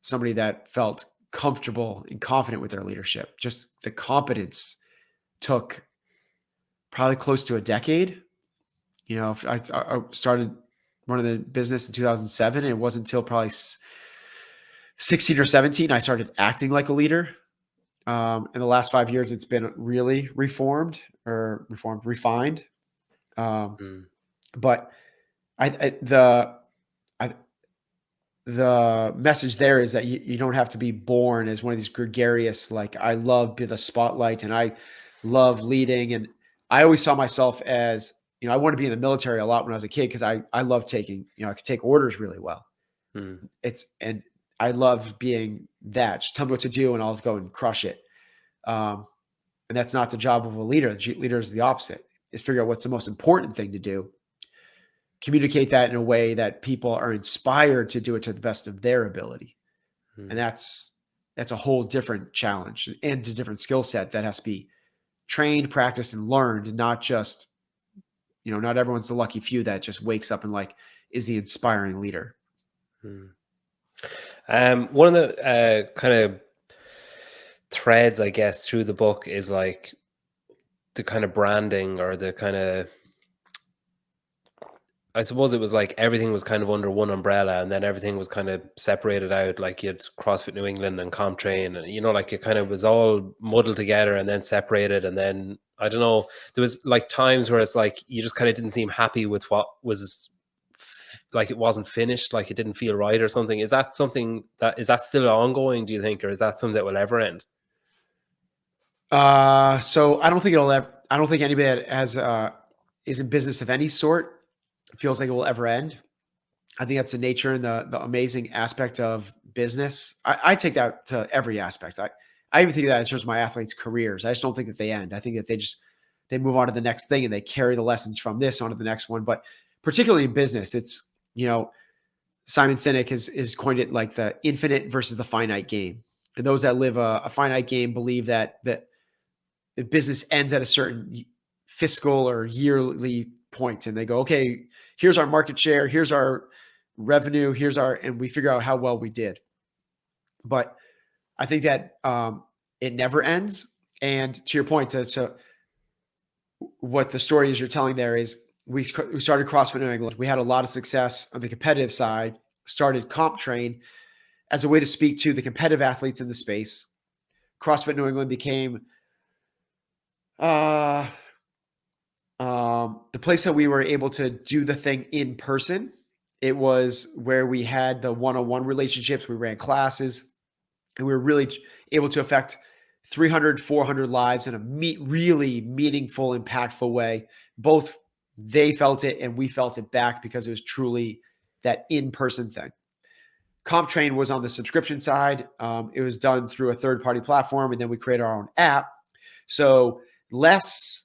somebody that felt comfortable and confident with their leadership. Just the competence took probably close to a decade. I started running the business in 2007, and it wasn't until probably 16 or 17 I started acting like a leader. In the last 5 years, it's been really refined. But the message there is that you don't have to be born as one of these gregarious, like, I love the spotlight and I love leading. And I always saw myself as, I wanted to be in the military a lot when I was a kid, because I love taking, I could take orders really well. And I love being that. Just tell me what to do and I'll go and crush it. And that's not the job of a leader. The leader is the opposite, is figure out what's the most important thing to do, communicate that in a way that people are inspired to do it to the best of their ability. And that's a whole different challenge and a different skill set that has to be trained, practiced, and learned, and not just, not everyone's the lucky few that just wakes up and like is the inspiring leader. One of the kind of threads, I guess, through the book is like the kind of branding, or the kind of, I suppose it was like everything was kind of under one umbrella, and then everything was kind of separated out. Like you had CrossFit New England and ComTrain, and like it kind of was all muddled together and then separated. And then I don't know, there was like times where it's like you just kind of didn't seem happy with what was, like it wasn't finished, like it didn't feel right or something. Is that still ongoing, do you think, or is that something that will ever end? So I don't think I don't think anybody that has is in business of any sort feels like it will ever end. I think that's the nature and the amazing aspect of business. I take that to every aspect. I even think that in terms of my athletes' careers. I just don't think that they end. I think that they move on to the next thing and they carry the lessons from this on to the next one. But particularly in business, it's, Simon Sinek has coined it like the infinite versus the finite game. And those that live a finite game believe that the business ends at a certain fiscal or yearly point, and they go, okay, here's our market share, here's our revenue, and we figure out how well we did. But I think that it never ends. And to your point, so what the story is you're telling there is we started CrossFit New England. We had a lot of success on the competitive side, started Comp Train as a way to speak to the competitive athletes in the space. CrossFit New England became the place that we were able to do the thing in person. It was where we had the one-on-one relationships. We ran classes, and we were really able to affect 300, 400 lives in a really meaningful, impactful way. Both they felt it and we felt it back because it was truly that in-person thing. CompTrain was on the subscription side. It was done through a third-party platform, and then we created our own app. So less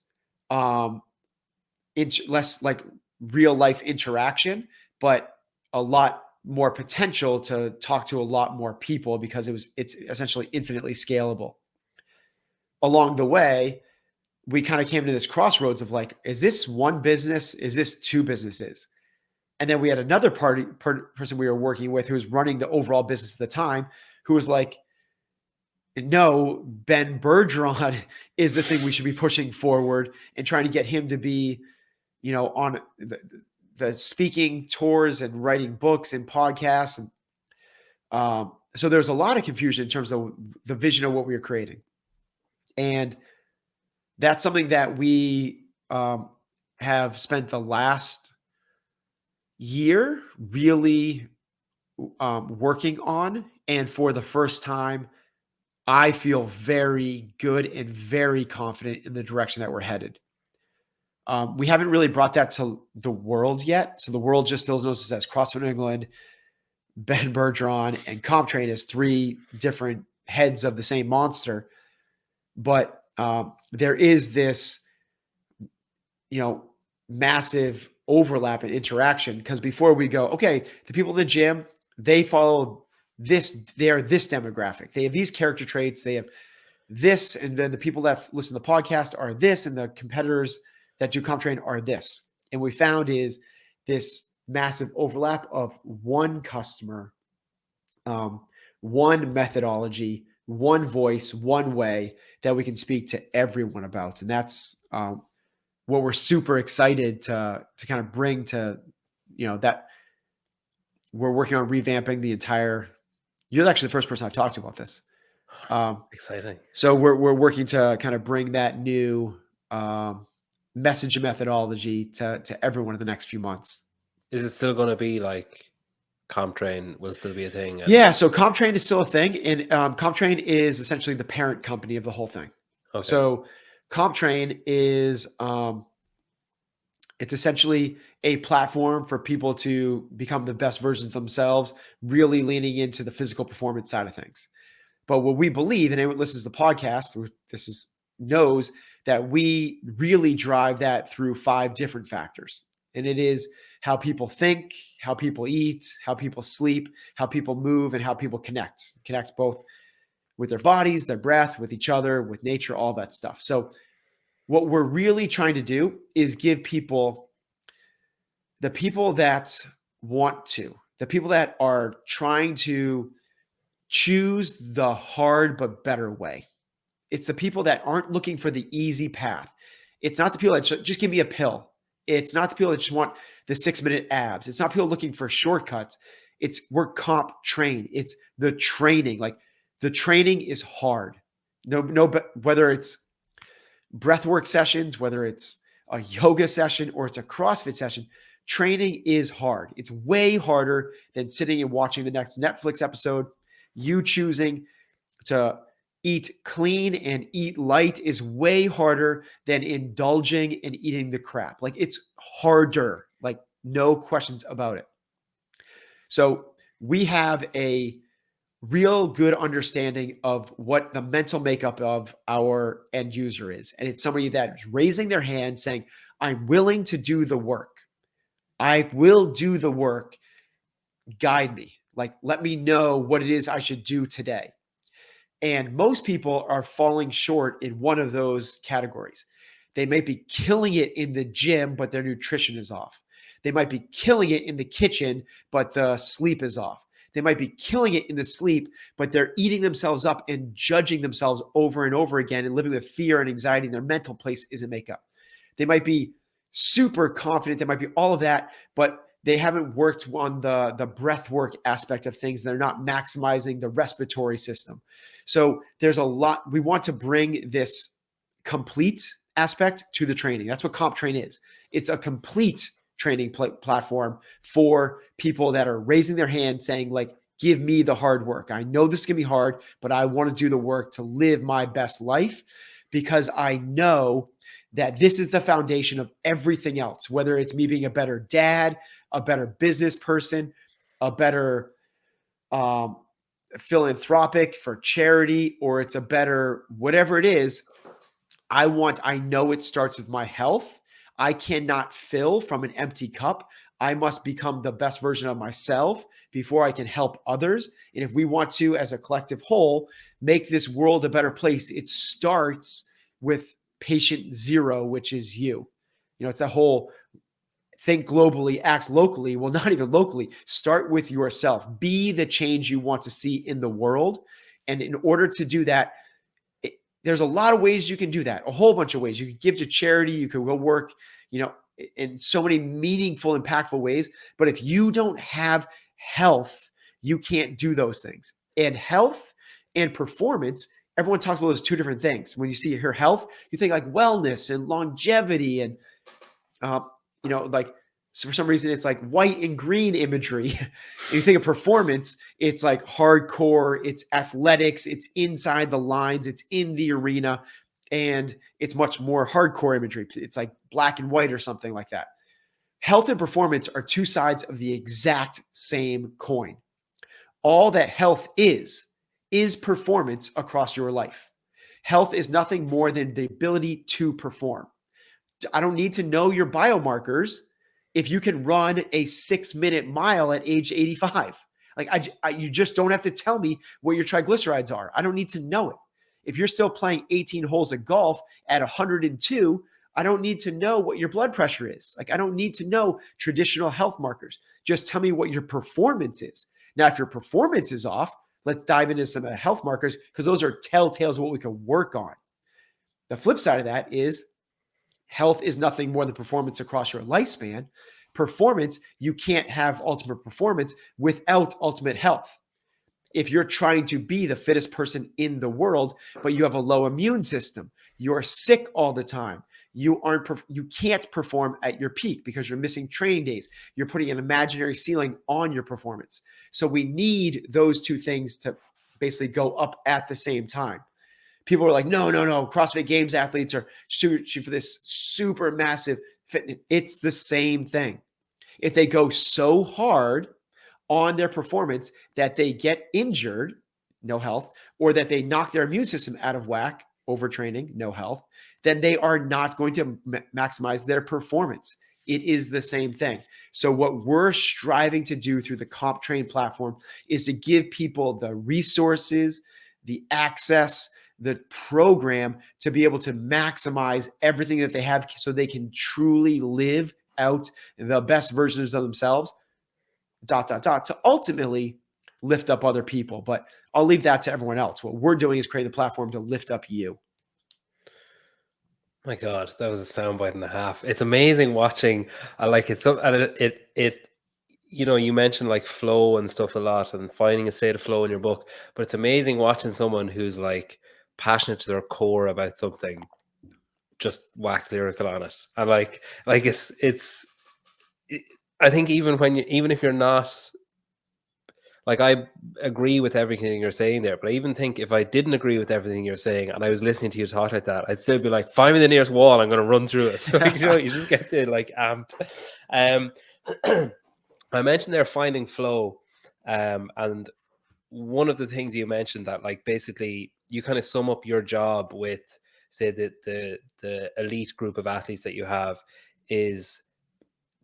like real life interaction, but a lot more potential to talk to a lot more people because it's essentially infinitely scalable. Along the way, we kind of came to this crossroads of like, is this one business? Is this two businesses? And then we had another person we were working with who was running the overall business at the time, who was like, no, Ben Bergeron is the thing we should be pushing forward and trying to get him to be, on the speaking tours and writing books and podcasts. And so there's a lot of confusion in terms of the vision of what we were creating. And that's something that we have spent the last year really working on. And for the first time, I feel very good and very confident in the direction that we're headed. We haven't really brought that to the world yet. So the world just still knows us as CrossFit New England, Ben Bergeron, and CompTrain as three different heads of the same monster. But there is this, massive overlap and interaction, because before we go, okay, the people in the gym, they follow this, they're this demographic. They have these character traits. They have this. And then the people that listen to the podcast are this, and the competitors that do CompTrain are this. And we found is this massive overlap of one customer, one methodology, one voice, one way that we can speak to everyone about. And that's what we're super excited to kind of bring to, that we're working on revamping the entire. You're actually the first person I've talked to about this. Exciting. So we're working to kind of bring that new message and methodology to everyone in the next few months. Is it still going to be like CompTrain will still be a thing? Yeah, so CompTrain is still a thing, and CompTrain is essentially the parent company of the whole thing. Okay. So CompTrain is it's essentially a platform for people to become the best versions of themselves, really leaning into the physical performance side of things. But what we believe, and anyone listens to the podcast, knows that we really drive that through 5 different factors. And it is how people think, how people eat, how people sleep, how people move, and how people connect both with their bodies, their breath, with each other, with nature, all that stuff. So what we're really trying to do is give people, the people that want to, the people that are trying to choose the hard but better way. It's the people that aren't looking for the easy path. It's not the people that just give me a pill. It's not the people that just want the 6-minute abs. It's not people looking for shortcuts. We're comp train. It's the training. Like the training is hard. No, but whether it's breathwork sessions, whether it's a yoga session or it's a CrossFit session, training is hard. It's way harder than sitting and watching the next Netflix episode. You choosing to eat clean and eat light is way harder than indulging and eating the crap. Like it's harder, like no questions about it. So we have a real good understanding of what the mental makeup of our end user is. And it's somebody that's raising their hand saying, I'm willing to do the work. I will do the work. Guide me. Like, let me know what it is I should do today. And most people are falling short in one of those categories. They might be killing it in the gym, but their nutrition is off. They might be killing it in the kitchen, but the sleep is off. They might be killing it in the sleep, but they're eating themselves up and judging themselves over and over again and living with fear and anxiety, and their mental place isn't make up. They might be super confident. They might be all of that, but they haven't worked on the breath work aspect of things. They're not maximizing the respiratory system. So there's a lot. We want to bring this complete aspect to the training. That's what Comp Train is. It's a complete training platform for people that are raising their hand saying, like, give me the hard work. I know this can be hard, but I want to do the work to live my best life, because I know that this is the foundation of everything else, whether it's me being a better dad, a better business person, a better philanthropic for charity, or it's a better whatever it is. I know it starts with my health. I cannot fill from an empty cup. I must become the best version of myself before I can help others. And if we want to, as a collective whole, make this world a better place, it starts with patient zero, which is you. It's a whole think globally, act locally. Well, not even locally. Start with yourself. Be the change you want to see in the world. And in order to do that, there's a lot of ways you can do that, a whole bunch of ways. You can give to charity, you can go work, in so many meaningful, impactful ways. But if you don't have health, you can't do those things. And health and performance, everyone talks about those two different things. When you see her health, you think like wellness and longevity and, like, so for some reason it's like white and green imagery. You think of performance, it's like hardcore, it's athletics, it's inside the lines, it's in the arena, and it's much more hardcore imagery. It's like black and white or something like that. Health and performance are two sides of the exact same coin. All that health is performance across your life. Health is nothing more than the ability to perform. I don't need to know your biomarkers if you can run a 6-minute mile at age 85. Like you just don't have to tell me what your triglycerides are. I don't need to know it. If you're still playing 18 holes of golf at 102, I don't need to know what your blood pressure is. Like, I don't need to know traditional health markers. Just tell me what your performance is. Now, if your performance is off, let's dive into some of the health markers, because those are telltales of what we can work on. The flip side of that is health is nothing more than performance across your lifespan. Performance, you can't have ultimate performance without ultimate health. If you're trying to be the fittest person in the world, but you have a low immune system, you're sick all the time, you can't perform at your peak because you're missing training days. You're putting an imaginary ceiling on your performance. So we need those two things to basically go up at the same time. People are like, no, CrossFit Games athletes are shooting for this super massive fitness. It's the same thing. If they go so hard on their performance that they get injured, no health, or that they knock their immune system out of whack, overtraining, no health, then they are not going to maximize their performance. It is the same thing. So what we're striving to do through the Comp Train platform is to give people the resources, the access, the program to be able to maximize everything that they have so they can truly live out the best versions of themselves, to ultimately lift up other people. But I'll leave that to everyone else. What we're doing is create the platform to lift up you. My God, that was a soundbite and a half. It's amazing watching. I like it so, and it you mentioned like flow and stuff a lot, and finding a state of flow in your book. But it's amazing watching someone who's like passionate to their core about something, just wax lyrical on it, and like I think even if you're not, like, I agree with everything you're saying there, but I even think if I didn't agree with everything you're saying and I was listening to you talk like that, I'd still be like, find me the nearest wall, I'm going to run through it. Like, you just get to like amped. I mentioned there finding flow, and one of the things you mentioned that, like, basically you kind of sum up your job with, say, the elite group of athletes that you have is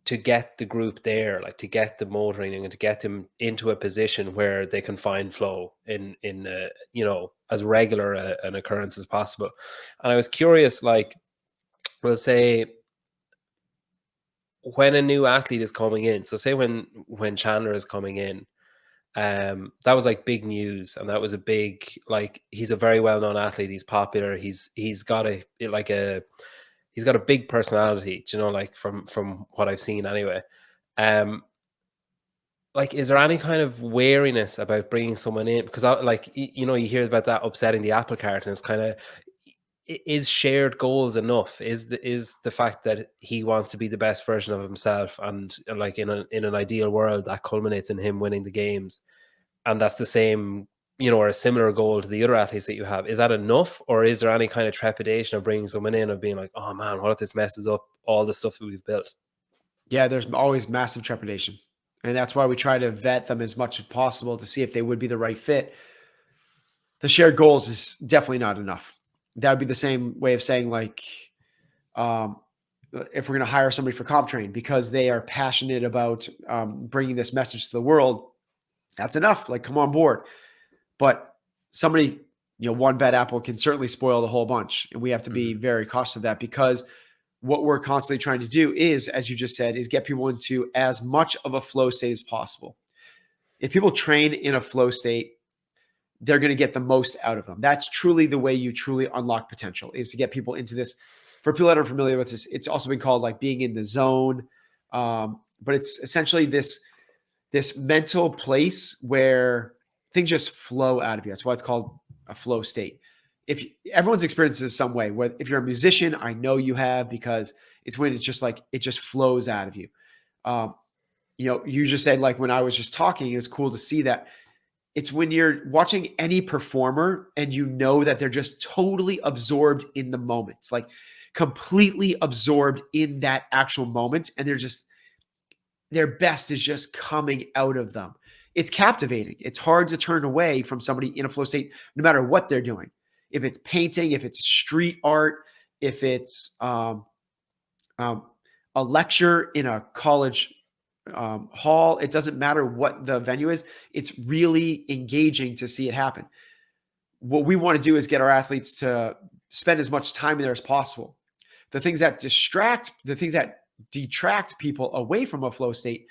to get the group there, like to get the motoring and to get them into a position where they can find flow in as regular an occurrence as possible. And I was curious, like, we'll say when a new athlete is coming in, so say when Chandler is coming in, that was like big news, and that was a big, like, he's a very well-known athlete, he's popular, he's got he's got a big personality, you know, like from what I've seen anyway. Like, is there any kind of wariness about bringing someone in? Because like, you know, you hear about that upsetting the apple cart, and it's kind of, is shared goals enough? Is the fact that he wants to be the best version of himself, and like in an ideal world that culminates in him winning the games, and that's the same, you know, or a similar goal to the other athletes that you have, is that enough? Or is there any kind of trepidation of bringing someone in, of being like, oh man, what if this messes up all the stuff that we've built? Yeah, there's always massive trepidation. And that's why we try to vet them as much as possible to see if they would be the right fit. The shared goals is definitely not enough. That would be the same way of saying, like, um, if we're going to hire somebody for comp train because they are passionate about bringing this message to the world, that's enough. Like, come on board. But somebody, one bad apple can certainly spoil the whole bunch. And we have to be very cautious of that, because what we're constantly trying to do is, as you just said, is get people into as much of a flow state as possible. If people train in a flow state, they're going to get the most out of them. That's truly the way you truly unlock potential, is to get people into this. For people that are familiar with this, it's also been called like being in the zone. But it's essentially this mental place where things just flow out of you. That's why it's called a flow state. If everyone's experienced this some way, if you're a musician, I know you have, because it's when it's just like, it just flows out of you. You just said, like, when I was just talking, it's cool to see that. It's when you're watching any performer and you know that they're just totally absorbed in the moment. It's like completely absorbed in that actual moment. And their best is just coming out of them. It's captivating. It's hard to turn away from somebody in a flow state, no matter what they're doing. If it's painting, if it's street art, if it's a lecture in a college hall, it doesn't matter what the venue is. It's really engaging to see it happen. What we want to do is get our athletes to spend as much time in there as possible. The things that detract people away from a flow state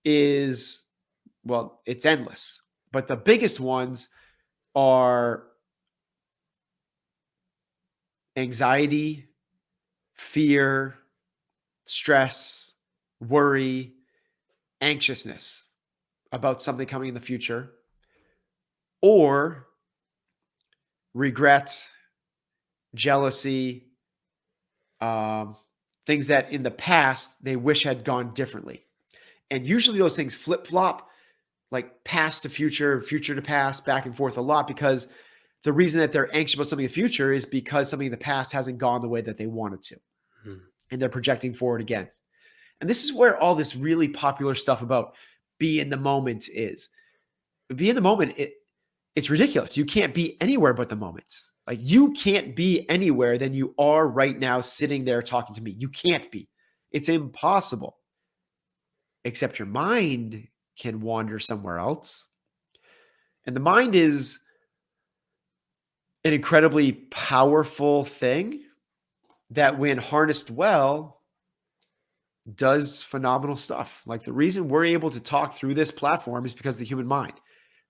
is, well, it's endless. But the biggest ones are anxiety, fear, stress, worry, anxiousness about something coming in the future, or regret, jealousy, things that in the past they wish had gone differently. And usually those things flip-flop, like past to future, future to past, back and forth a lot, because the reason that they're anxious about something in the future is because something in the past hasn't gone the way that they wanted to. And they're projecting forward again. And this is where all this really popular stuff about be in the moment is. Be in the moment, it's ridiculous. You can't be anywhere but the moment. Like, you can't be anywhere than you are right now sitting there talking to me. You can't be. It's impossible. Except your mind can wander somewhere else. And the mind is an incredibly powerful thing that, when harnessed well, does phenomenal stuff. Like, the reason we're able to talk through this platform is because of the human mind.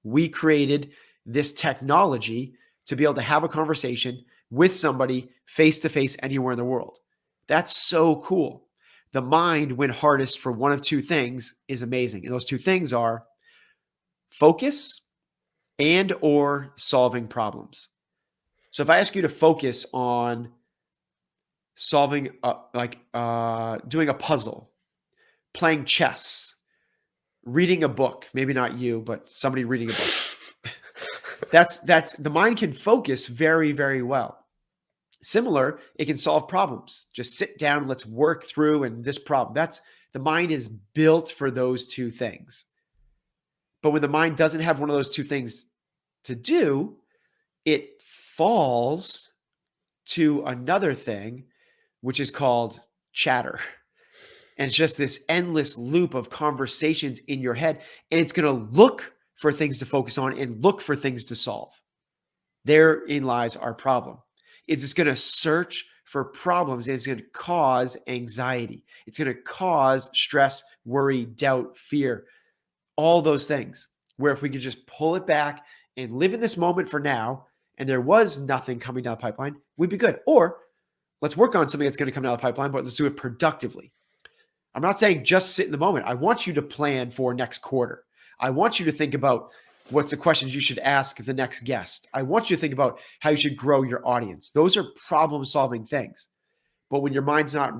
We created this technology to be able to have a conversation with somebody face to face anywhere in the world. That's so cool. The mind, when harnessed for one of two things, is amazing. And those two things are focus and or solving problems. So if I ask you to focus on solving, doing a puzzle, playing chess, reading a book, maybe not you, but somebody reading a book. That's the mind can focus very, very well. Similar, it can solve problems. Just sit down, let's work through and this problem. The mind is built for those two things. But when the mind doesn't have one of those two things to do, it falls to another thing, which is called chatter. And it's just this endless loop of conversations in your head. And it's going to look for things to focus on and look for things to solve. Therein lies our problem. It's just going to search for problems, and it's going to cause anxiety. It's going to cause stress, worry, doubt, fear, all those things. Where if we could just pull it back and live in this moment for now, and there was nothing coming down the pipeline, we'd be good. Or let's work on something that's going to come down the pipeline, but let's do it productively. I'm not saying just sit in the moment. I want you to plan for next quarter. I want you to think about what's the questions you should ask the next guest. I want you to think about how you should grow your audience. Those are problem-solving things. But when your mind's not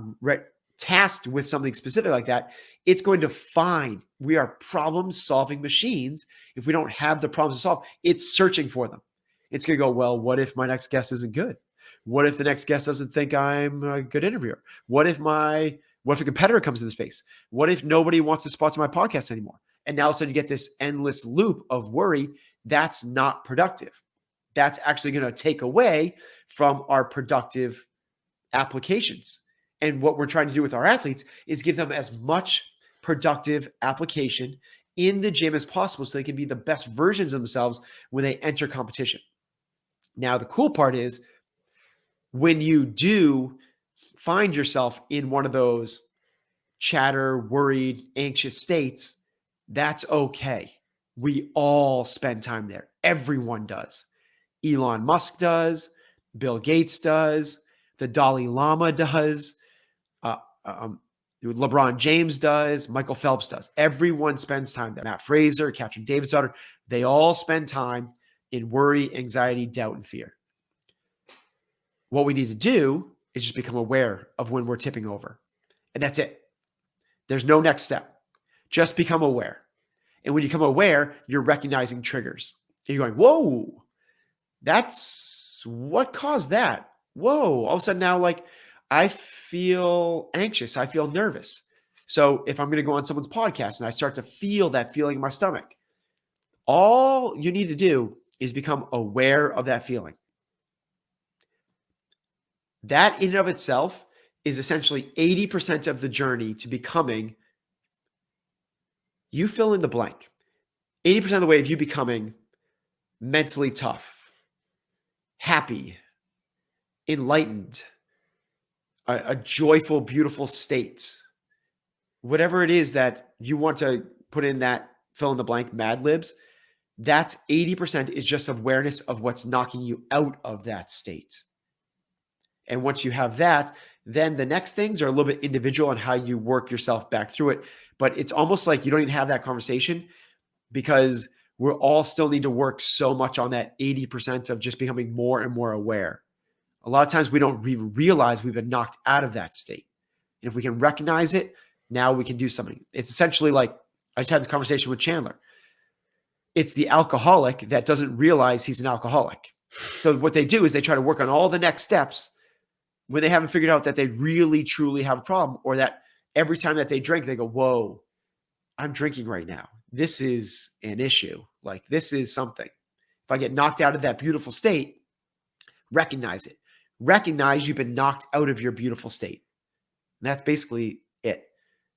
tasked with something specific like that, it's going to find we are problem-solving machines. If we don't have the problems to solve, it's searching for them. It's going to go, well, what if my next guest isn't good? What if the next guest doesn't think I'm a good interviewer? What if a competitor comes in the space? What if nobody wants to sponsor my podcast anymore? And now all of a sudden you get this endless loop of worry. That's not productive. That's actually going to take away from our productive applications. And what we're trying to do with our athletes is give them as much productive application in the gym as possible so they can be the best versions of themselves when they enter competition. Now, the cool part is when you do find yourself in one of those chatter, worried, anxious states, that's okay. We all spend time there. Everyone does. Elon Musk does. Bill Gates does. The Dalai Lama does. LeBron James does. Michael Phelps does. Everyone spends time there. Matt Fraser, Catherine David's-daughter, they all spend time in worry, anxiety, doubt, and fear. What we need to do is just become aware of when we're tipping over. And that's it. There's no next step. Just become aware. And when you become aware, you're recognizing triggers. And you're going, whoa, that's what caused that? Whoa, all of a sudden now, like, I feel anxious. I feel nervous. So if I'm going to go on someone's podcast and I start to feel that feeling in my stomach, all you need to do is become aware of that feeling. That in and of itself is essentially 80% of the journey to becoming, you fill in the blank. 80% of the way of you becoming mentally tough, happy, enlightened, a joyful, beautiful state. Whatever it is that you want to put in that fill in the blank Mad Libs, that's 80% is just awareness of what's knocking you out of that state. And once you have that, then the next things are a little bit individual on how you work yourself back through it. But it's almost like you don't even have that conversation because we're all still need to work so much on that 80% of just becoming more and more aware. A lot of times we don't even realize we've been knocked out of that state. And if we can recognize it, now we can do something. It's essentially like, I just had this conversation with Chandler. It's the alcoholic that doesn't realize he's an alcoholic. So what they do is they try to work on all the next steps when they haven't figured out that they really, truly have a problem, or that every time that they drink, they go, whoa, I'm drinking right now. This is an issue. Like, this is something. If I get knocked out of that beautiful state, recognize it. Recognize you've been knocked out of your beautiful state. And that's basically it.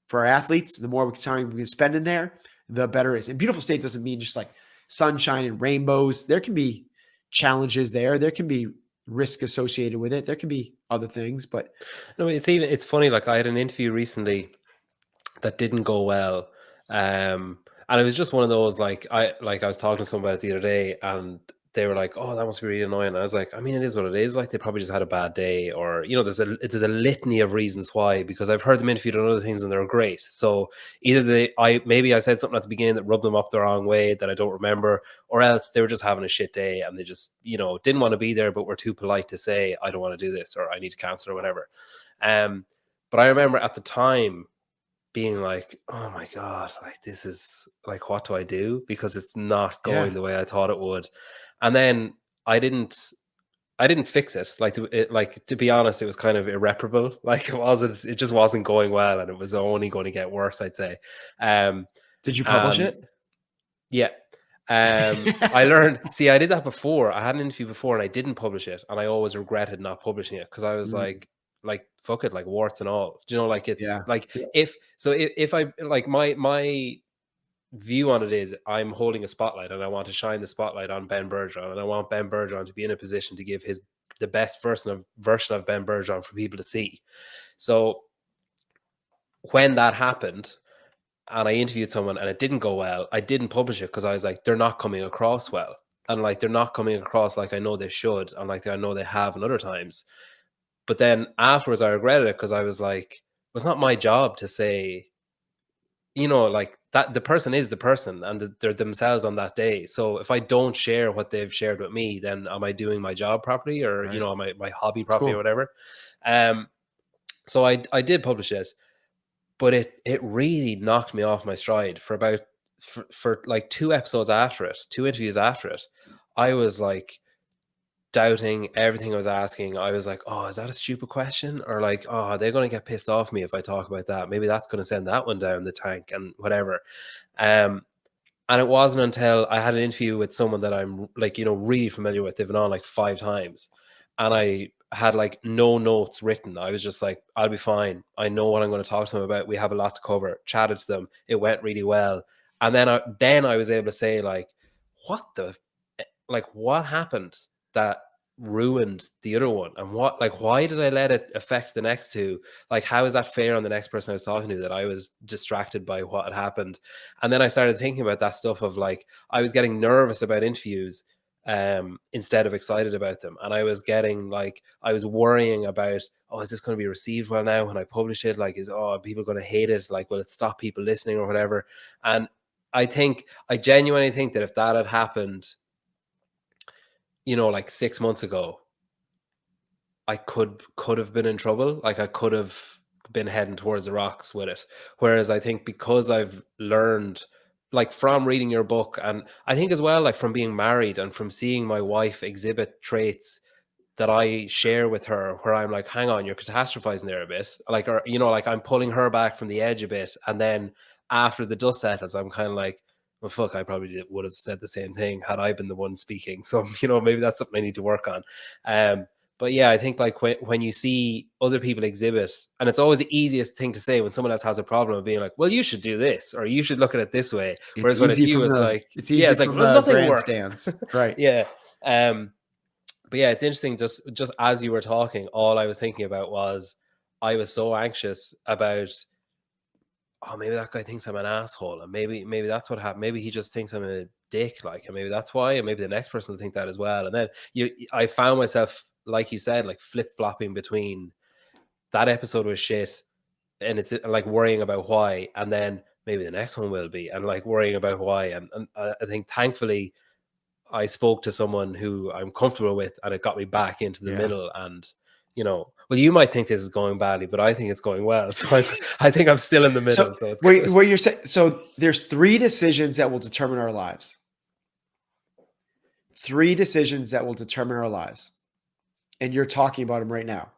For our athletes, the more time we can spend in there, the better it is. And beautiful state doesn't mean just like sunshine and rainbows. There can be challenges there. There can be risk associated with it. There can be other things, but no, it's funny. Like, I had an interview recently that didn't go well. And it was just one of those, I was talking to somebody the other day and they were like, oh, that must be really annoying. And I was like, I mean, it is what it is. Like, they probably just had a bad day, or, there's a litany of reasons why, because I've heard them interviewed on other things and they're great. So either maybe I said something at the beginning that rubbed them up the wrong way that I don't remember, or else they were just having a shit day and they just, didn't want to be there, but were too polite to say, I don't want to do this, or I need to cancel, or whatever. But I remember at the time being like, oh my God, like, this is like, what do I do? Because it's not going the way I thought it would. And then I didn't fix it. To be honest, it was kind of irreparable. Like, it just wasn't going well, and it was only going to get worse, I'd say. Did you publish it? Yeah. I learned, I did that before. I had an interview before and I didn't publish it. And I always regretted not publishing it because I was like, fuck it, like, warts and all. Do you know, like, it's if I, like, my view on it is I'm holding a spotlight and I want to shine the spotlight on Ben Bergeron, and I want Ben Bergeron to be in a position to give the best version of Ben Bergeron for people to see. So when that happened and I interviewed someone and it didn't go well, I didn't publish it because I was like, they're not coming across well. And like, they're not coming across like I know they should, and like I know they have in other times. But then afterwards, I regretted it because I was like, it was not my job to say, like that the person is the person and they're themselves on that day. So if I don't share what they've shared with me, then am I doing my job properly, or Right. my hobby It's properly, or cool. whatever? So I did publish it, but it really knocked me off my stride for about for like 2 episodes after it, 2 interviews after it. I was like doubting everything I was asking. I was like, oh, is that a stupid question? Or like, oh, are they going to get pissed off me if I talk about that? Maybe that's going to send that one down the tank and whatever. And it wasn't until I had an interview with someone that I'm like, really familiar with. They've been on like 5 times. And I had like no notes written. I was just like, I'll be fine. I know what I'm going to talk to them about. We have a lot to cover. Chatted to them. It went really well. And then I was able to say like, what happened that ruined the other one, and why did I let it affect the next two? Like, how is that fair on the next person I was talking to, that I was distracted by what had happened? And then I started thinking about that stuff of like, I was getting nervous about interviews instead of excited about them, and I was worrying about, oh, is this going to be received well now when I publish it? Like, are people going to hate it? Like, will it stop people listening or whatever? And I genuinely think that if that had happened, like 6 months ago, I could have been in trouble. Like, I could have been heading towards the rocks with it. Whereas I think because I've learned, like, from reading your book, and I think as well, like, from being married and from seeing my wife exhibit traits that I share with her, where I'm like, hang on, you're catastrophizing there a bit. Like, or, like, I'm pulling her back from the edge a bit. And then after the dust settles, I'm kind of like, well, fuck, I probably would have said the same thing had I been the one speaking. So, maybe that's something I need to work on. But yeah, I think like when you see other people exhibit, and it's always the easiest thing to say when someone else has a problem of being like, well, you should do this, or you should look at it this way. It's Whereas when it's easy you, from it's the like, it's yeah, easy it's like, from well, the nothing works. grandstands. Right. Yeah. But yeah, it's interesting. Just as you were talking, all I was thinking about was I was so anxious about, oh, maybe that guy thinks I'm an asshole, and maybe that's what happened. Maybe he just thinks I'm a dick, like, and maybe that's why, and maybe the next person will think that as well. And then I found myself, like you said, like flip flopping between that episode was shit, and it's like worrying about why, and then maybe the next one will be, and like worrying about why. And I think thankfully I spoke to someone who I'm comfortable with, and it got me back into the Yeah. middle. And well, you might think this is going badly, but I think it's going well. So I think I'm still in the middle. So it's good. What you're saying, so there's 3 decisions that will determine our lives. 3 decisions that will determine our lives. And you're talking about them right now.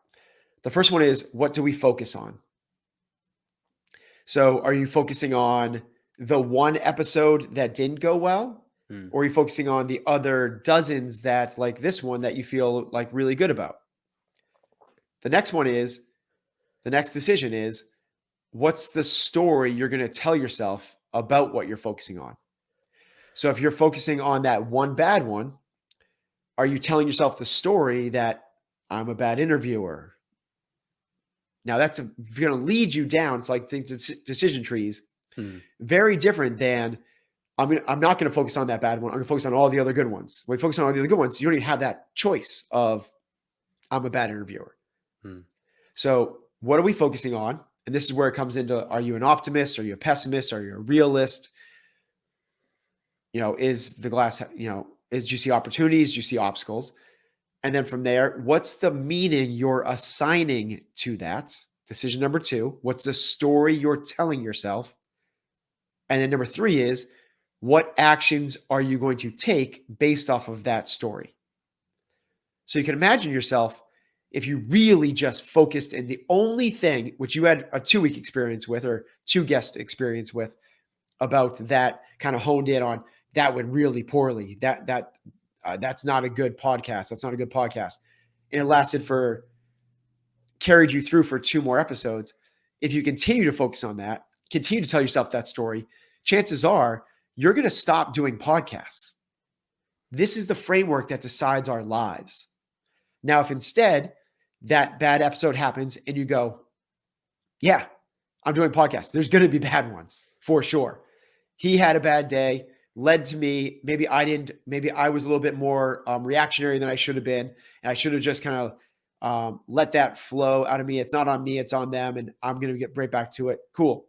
The first one is, what do we focus on? So are you focusing on the one episode that didn't go well? Or are you focusing on the other dozens that, like this one, that you feel like really good about? The next decision is, what's the story you're going to tell yourself about what you're focusing on? So if you're focusing on that one bad one, are you telling yourself the story that I'm a bad interviewer? Now that's going to lead you down to like decision trees. Very different than, I'm not going to focus on that bad one. I'm going to focus on all the other good ones. When you focus on all the other good ones, you don't even have that choice of, I'm a bad interviewer. So what are we focusing on? And this is where it comes into, are you an optimist? Are you a pessimist? Are you a realist? Is the glass, do you see opportunities? Do you see obstacles? And then from there, what's the meaning you're assigning to that? Decision number 2, what's the story you're telling yourself? And then number 3 is, what actions are you going to take based off of that story? So you can imagine yourself, if you really just focused in the only thing, which you had a 2-week experience with, or 2 guest experience with, about that, kind of honed in on, that went really poorly. That's not a good podcast. That's not a good podcast. And it carried you through for 2 more episodes. If you continue to focus on that, continue to tell yourself that story, chances are you're going to stop doing podcasts. This is the framework that decides our lives. Now, if instead that bad episode happens and you go, yeah, I'm doing podcasts, there's going to be bad ones for sure. He had a bad day, led to me. Maybe I was a little bit more reactionary than I should have been. And I should have just kind Let that flow out of me. It's not on me, it's on them. And I'm going to get right back to it. Cool.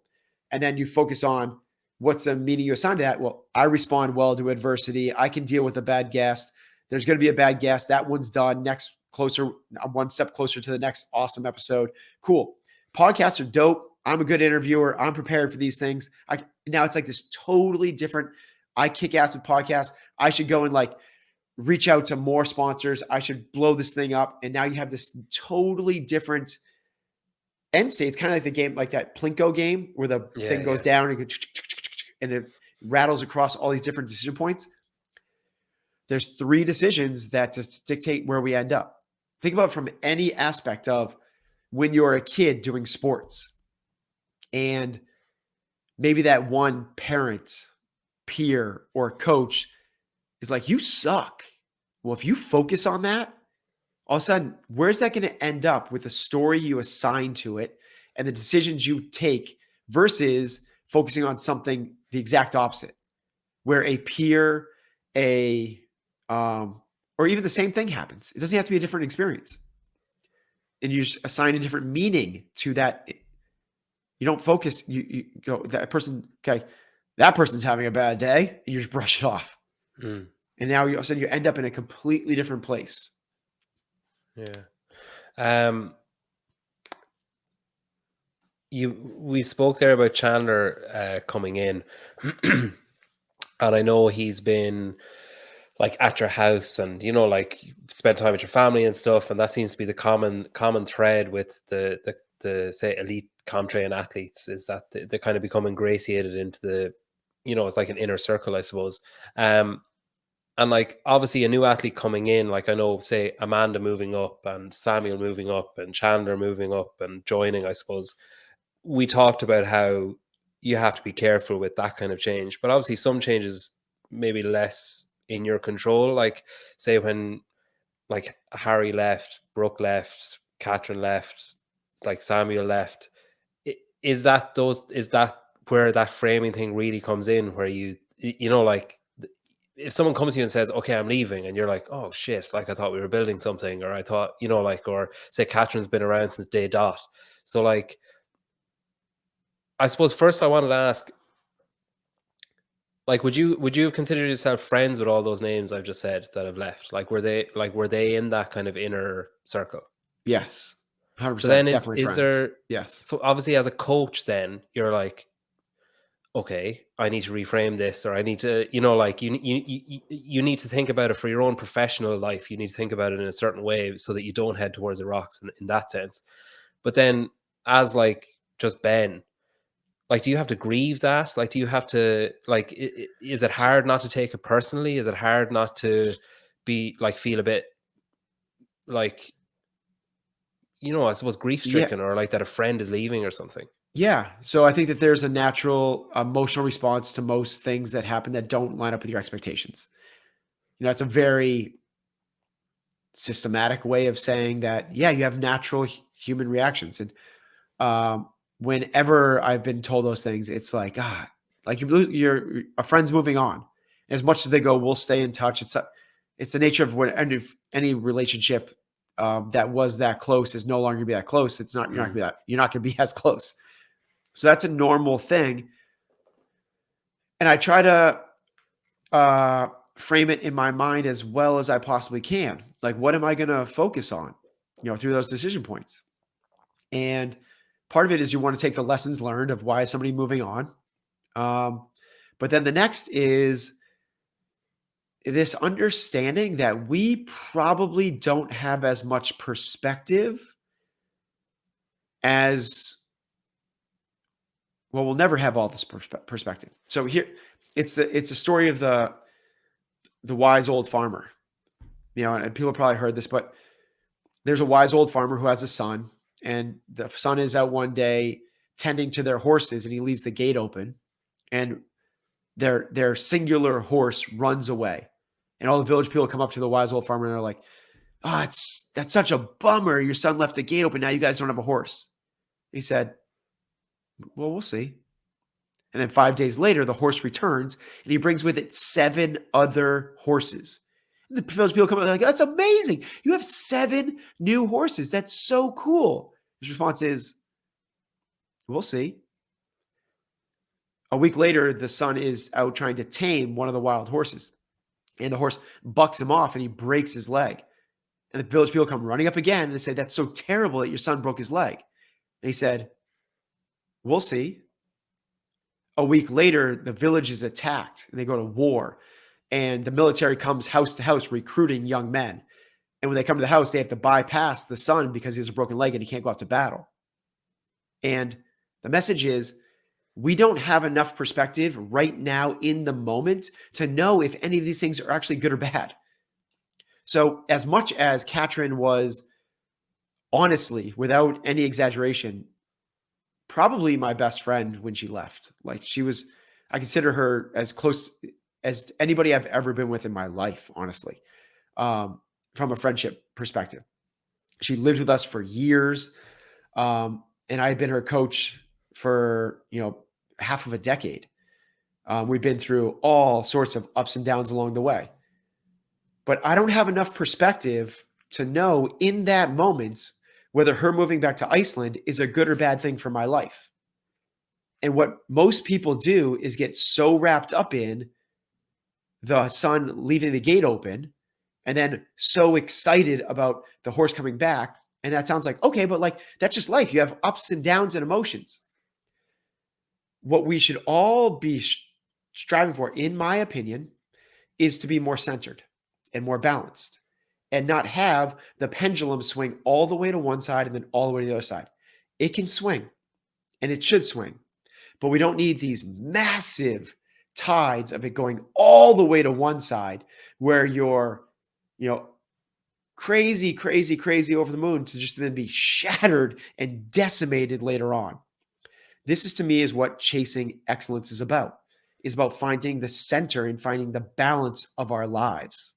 And then you focus on what's the meaning you assign to that. Well, I respond well to adversity. I can deal with a bad guest. There's going to be a bad guest. That one's done. Next, closer, I'm one step closer to the next awesome episode. Cool. Podcasts are dope. I'm a good interviewer. I'm prepared for these things. Now it's like this totally different. I kick ass with podcasts. I should go and like reach out to more sponsors. I should blow this thing up. And now you have this totally different end state. It's kind of like the game, like that Plinko game where the thing goes down and it rattles across all these different decision points. There's 3 decisions that just dictate where we end up. Think about it from any aspect of when you're a kid doing sports and maybe that one parent, peer, or coach is like, you suck. Well, if you focus on that, all of a sudden, where's that going to end up with the story you assign to it and the decisions you take versus focusing on something the exact opposite, where a peer, or even the same thing happens. It doesn't have to be a different experience. And you just assign a different meaning to that. You don't focus, you go, that person, okay, that person's having a bad day, and you just brush it off. And now all of a sudden you end up in a completely different place. Yeah. We spoke there about Chandler coming in, and I know he's been like at your house, and you know, like spend time with your family and stuff, and that seems to be the common thread with the say elite Comtrain athletes, is that they kind of become ingratiated into the, you know, it's like an inner circle, I suppose. And like obviously a new athlete coming in, like I know, say Amanda moving up and Samuel moving up and Chandler moving up and joining, I suppose. We talked about how you have to be careful with that kind of change, but obviously some changes maybe less in your control. Like say when like Harry left, Brooke left, Catherine left, like Samuel left. Is that where that framing thing really comes in, where you know, like if someone comes to you and says, okay, I'm leaving, and you're like, oh shit, like I thought we were building something, or I thought, you know, like, or say Catherine's been around since day dot. So like, I suppose first I wanted to ask, like, would you have considered yourself friends with all those names I've just said that have left? Like, were they in that kind of inner circle? Yes. 100%. So then definitely is friends. there, yes. So obviously as a coach, then you're like, okay, I need to reframe this, or I need to, you know, like you need to think about it for your own professional life. You need to think about it in a certain way so that you don't head towards the rocks in that sense. But then as like just Ben, like, do you have to grieve that? Like, do you have to, like, is it hard not to take it personally? Is it hard not to be like, feel a bit like, you know, I suppose grief stricken, or like that a friend is leaving or something? Yeah. So I think that there's a natural emotional response to most things that happen that don't line up with your expectations. You know, it's a very systematic way of saying that, yeah, you have natural human reactions. And whenever I've been told those things, it's like, like you're a friend's moving on. As much as they go, we'll stay in touch. It's the nature of what any relationship that was that close is no longer gonna be that close. It's not, you're not gonna be as close. So that's a normal thing. And I try to frame it in my mind as well as I possibly can. Like, what am I going to focus on, you know, through those decision points? And part of it is you want to take the lessons learned of why is somebody moving on. But then the next is this understanding that we probably don't have as much perspective as, well, we'll never have all this perspective. So here, it's a story of the wise old farmer. You know, and people probably heard this, but there's a wise old farmer who has a son, and the son is out one day tending to their horses, and he leaves the gate open, and their singular horse runs away, and all the village people come up to the wise old farmer and they're like, "Oh, that's such a bummer. Your son left the gate open. Now you guys don't have a horse." He said, "Well, we'll see." And then 5 days later, the horse returns, and he brings with it 7 other horses. The village people come up like, that's amazing. You have 7 new horses. That's so cool. His response is, we'll see. A week later, the son is out trying to tame one of the wild horses. And the horse bucks him off and he breaks his leg. And the village people come running up again and they say, that's so terrible that your son broke his leg. And he said, we'll see. A week later, the village is attacked and they go to war. And the military comes house to house recruiting young men. And when they come to the house, they have to bypass the son because he has a broken leg and he can't go out to battle. And the message is, we don't have enough perspective right now in the moment to know if any of these things are actually good or bad. So as much as Katrin was, honestly, without any exaggeration, probably my best friend when she left. Like, she was, I consider her as close as anybody I've ever been with in my life, honestly, from a friendship perspective. She lived with us for years. And I had been her coach for, half of a decade. We've been through all sorts of ups and downs along the way. But I don't have enough perspective to know in that moment whether her moving back to Iceland is a good or bad thing for my life. And what most people do is get so wrapped up in the son leaving the gate open and then so excited about the horse coming back. And that sounds like, okay, but like, that's just life. You have ups and downs and emotions. What we should all be striving for, in my opinion, is to be more centered and more balanced and not have the pendulum swing all the way to one side and then all the way to the other side. It can swing and it should swing, but we don't need these massive tides of it going all the way to one side where you're, crazy, crazy, crazy over the moon to just then be shattered and decimated later on. This is, to me, is what chasing excellence is about finding the center and finding the balance of our lives.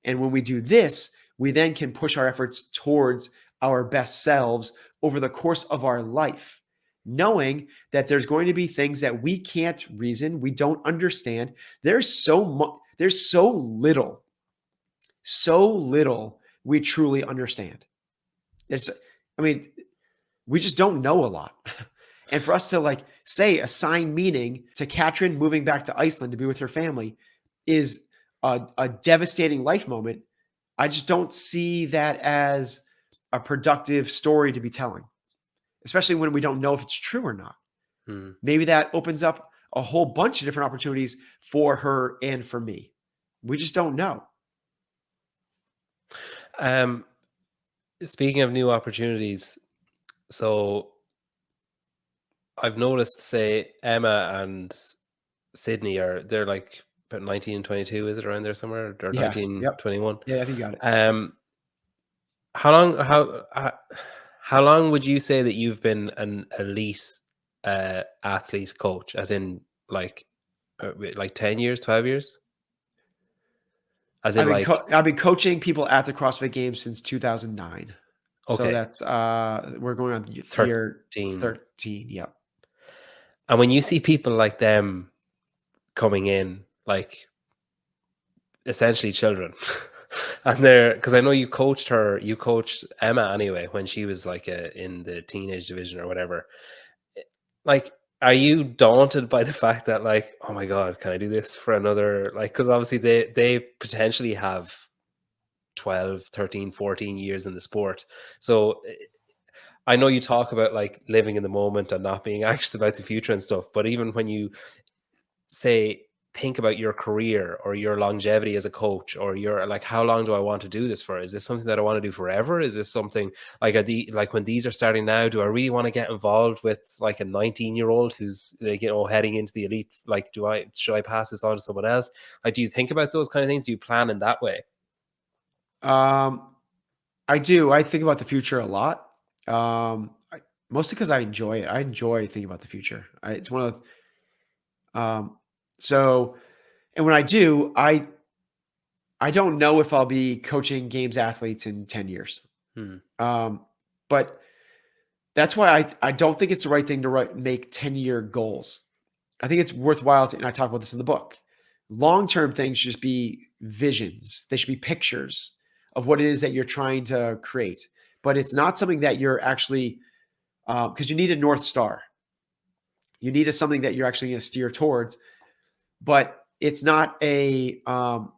And when we do this, we then can push our efforts towards our best selves over the course of our life, knowing that there's going to be things that we can't reason, we don't understand. There's so little we truly understand. We just don't know a lot. And for us to assign meaning to Katrin moving back to Iceland to be with her family is a devastating life moment. I just don't see that as a productive story to be telling, especially when we don't know if it's true or not. Maybe that opens up a whole bunch of different opportunities for her and for me. We just don't know. Speaking of new opportunities, so I've noticed, say, Emma and Sydney they're like about 19 and 22, is it around there somewhere? Or Yeah. 19, Yep. 21? Yeah, I think you got it. How long would you say that you've been an elite athlete coach, as in like 10 years, 12 years? As in I've been coaching people at the CrossFit Games since 2009. Okay. So that's we're going on year 13. Yep. And when you see people like them coming in, like essentially children, and because I know you coached Emma anyway when she was like in the teenage division or whatever. Like, are you daunted by the fact that, like, oh my God, can I do this for another, like, because obviously they potentially have 12, 13, 14 years in the sport. So I know you talk about like living in the moment and not being anxious about the future and stuff, but even when you think about your career or your longevity as a coach, or your like, how long do I want to do this for? Is this something that I want to do forever? Is this something like when these are starting now, do I really want to get involved with like a 19-year-old who's like, heading into the elite? Like, should I pass this on to someone else? Like, do you think about those kind of things? Do you plan in that way? I do. I think about the future a lot. Mostly because I enjoy it. I enjoy thinking about the future. It's one of and when I do, I don't know if I'll be coaching games athletes in 10 years. But that's why I don't think it's the right thing to make 10-year goals. I think it's worthwhile and I talk about this in the book. Long-term things should just be visions. They should be pictures of what it is that you're trying to create. But it's not something that you're actually, because you need a North Star. You need something that you're actually going to steer towards, but it's not an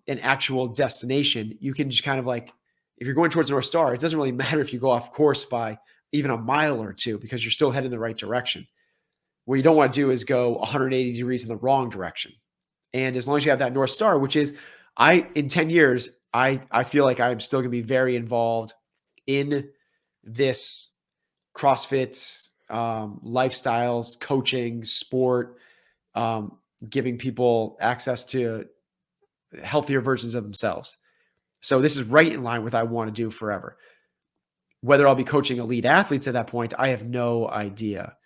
actual destination. You can just kind of like, if you're going towards North Star, it doesn't really matter if you go off course by even a mile or two because you're still heading in the right direction. What you don't want to do is go 180 degrees in the wrong direction. And as long as you have that North Star, which is, in 10 years, I feel like I'm still going to be very involved in this CrossFit, lifestyles, coaching, sport, giving people access to healthier versions of themselves. So this is right in line with what I want to do forever. Whether I'll be coaching elite athletes at that point, I have no idea.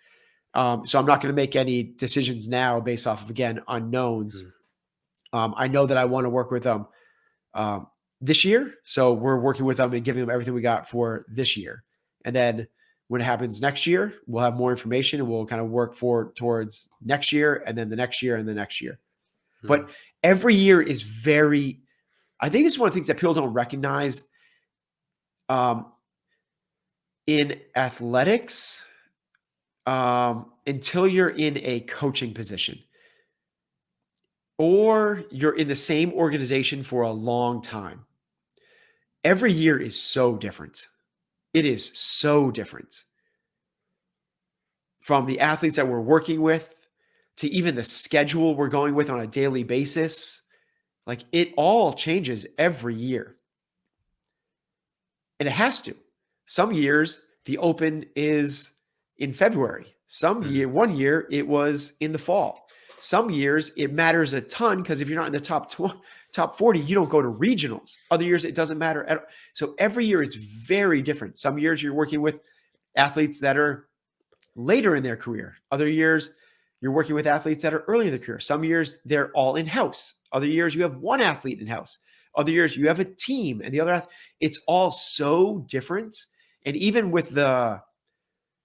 So I'm not going to make any decisions now based off of, again, unknowns. I know that I want to work with them this year. So we're working with them and giving them everything we got for this year. And then when it happens next year, we'll have more information and we'll kind of work towards next year and then the next year and the next year. But every year is I think this is one of the things that people don't recognize in athletics until you're in a coaching position or you're in the same organization for a long time. Every year is so different. It is so different. From the athletes that we're working with to even the schedule we're going with on a daily basis, like it all changes every year. And it has to. Some years the open is in February. One year it was in the fall. Some years it matters a ton because if you're not in the top 40, you don't go to regionals. Other years it doesn't matter at all. So every year is very different. Some years you're working with athletes that are later in their career. Other years you're working with athletes that are early in their career. Some years they're all in-house. Other years you have one athlete in-house. Other years you have a team and the other it's all so different. And even with the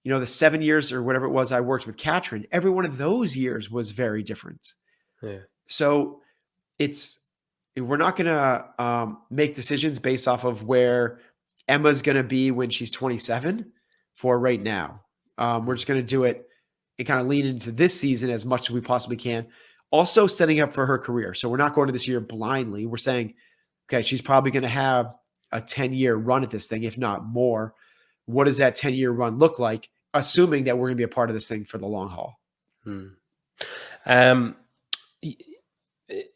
7 years or whatever it was I worked with Katrin, every one of those years was very different. Yeah. So we're not going to make decisions based off of where Emma's going to be when she's 27 for right now. We're just going to do it and kind of lean into this season as much as we possibly can. Also setting up for her career. So we're not going to this year blindly. We're saying, okay, she's probably going to have a 10-year run at this thing, if not more. What does that 10-year run look like, assuming that we're going to be a part of this thing for the long haul?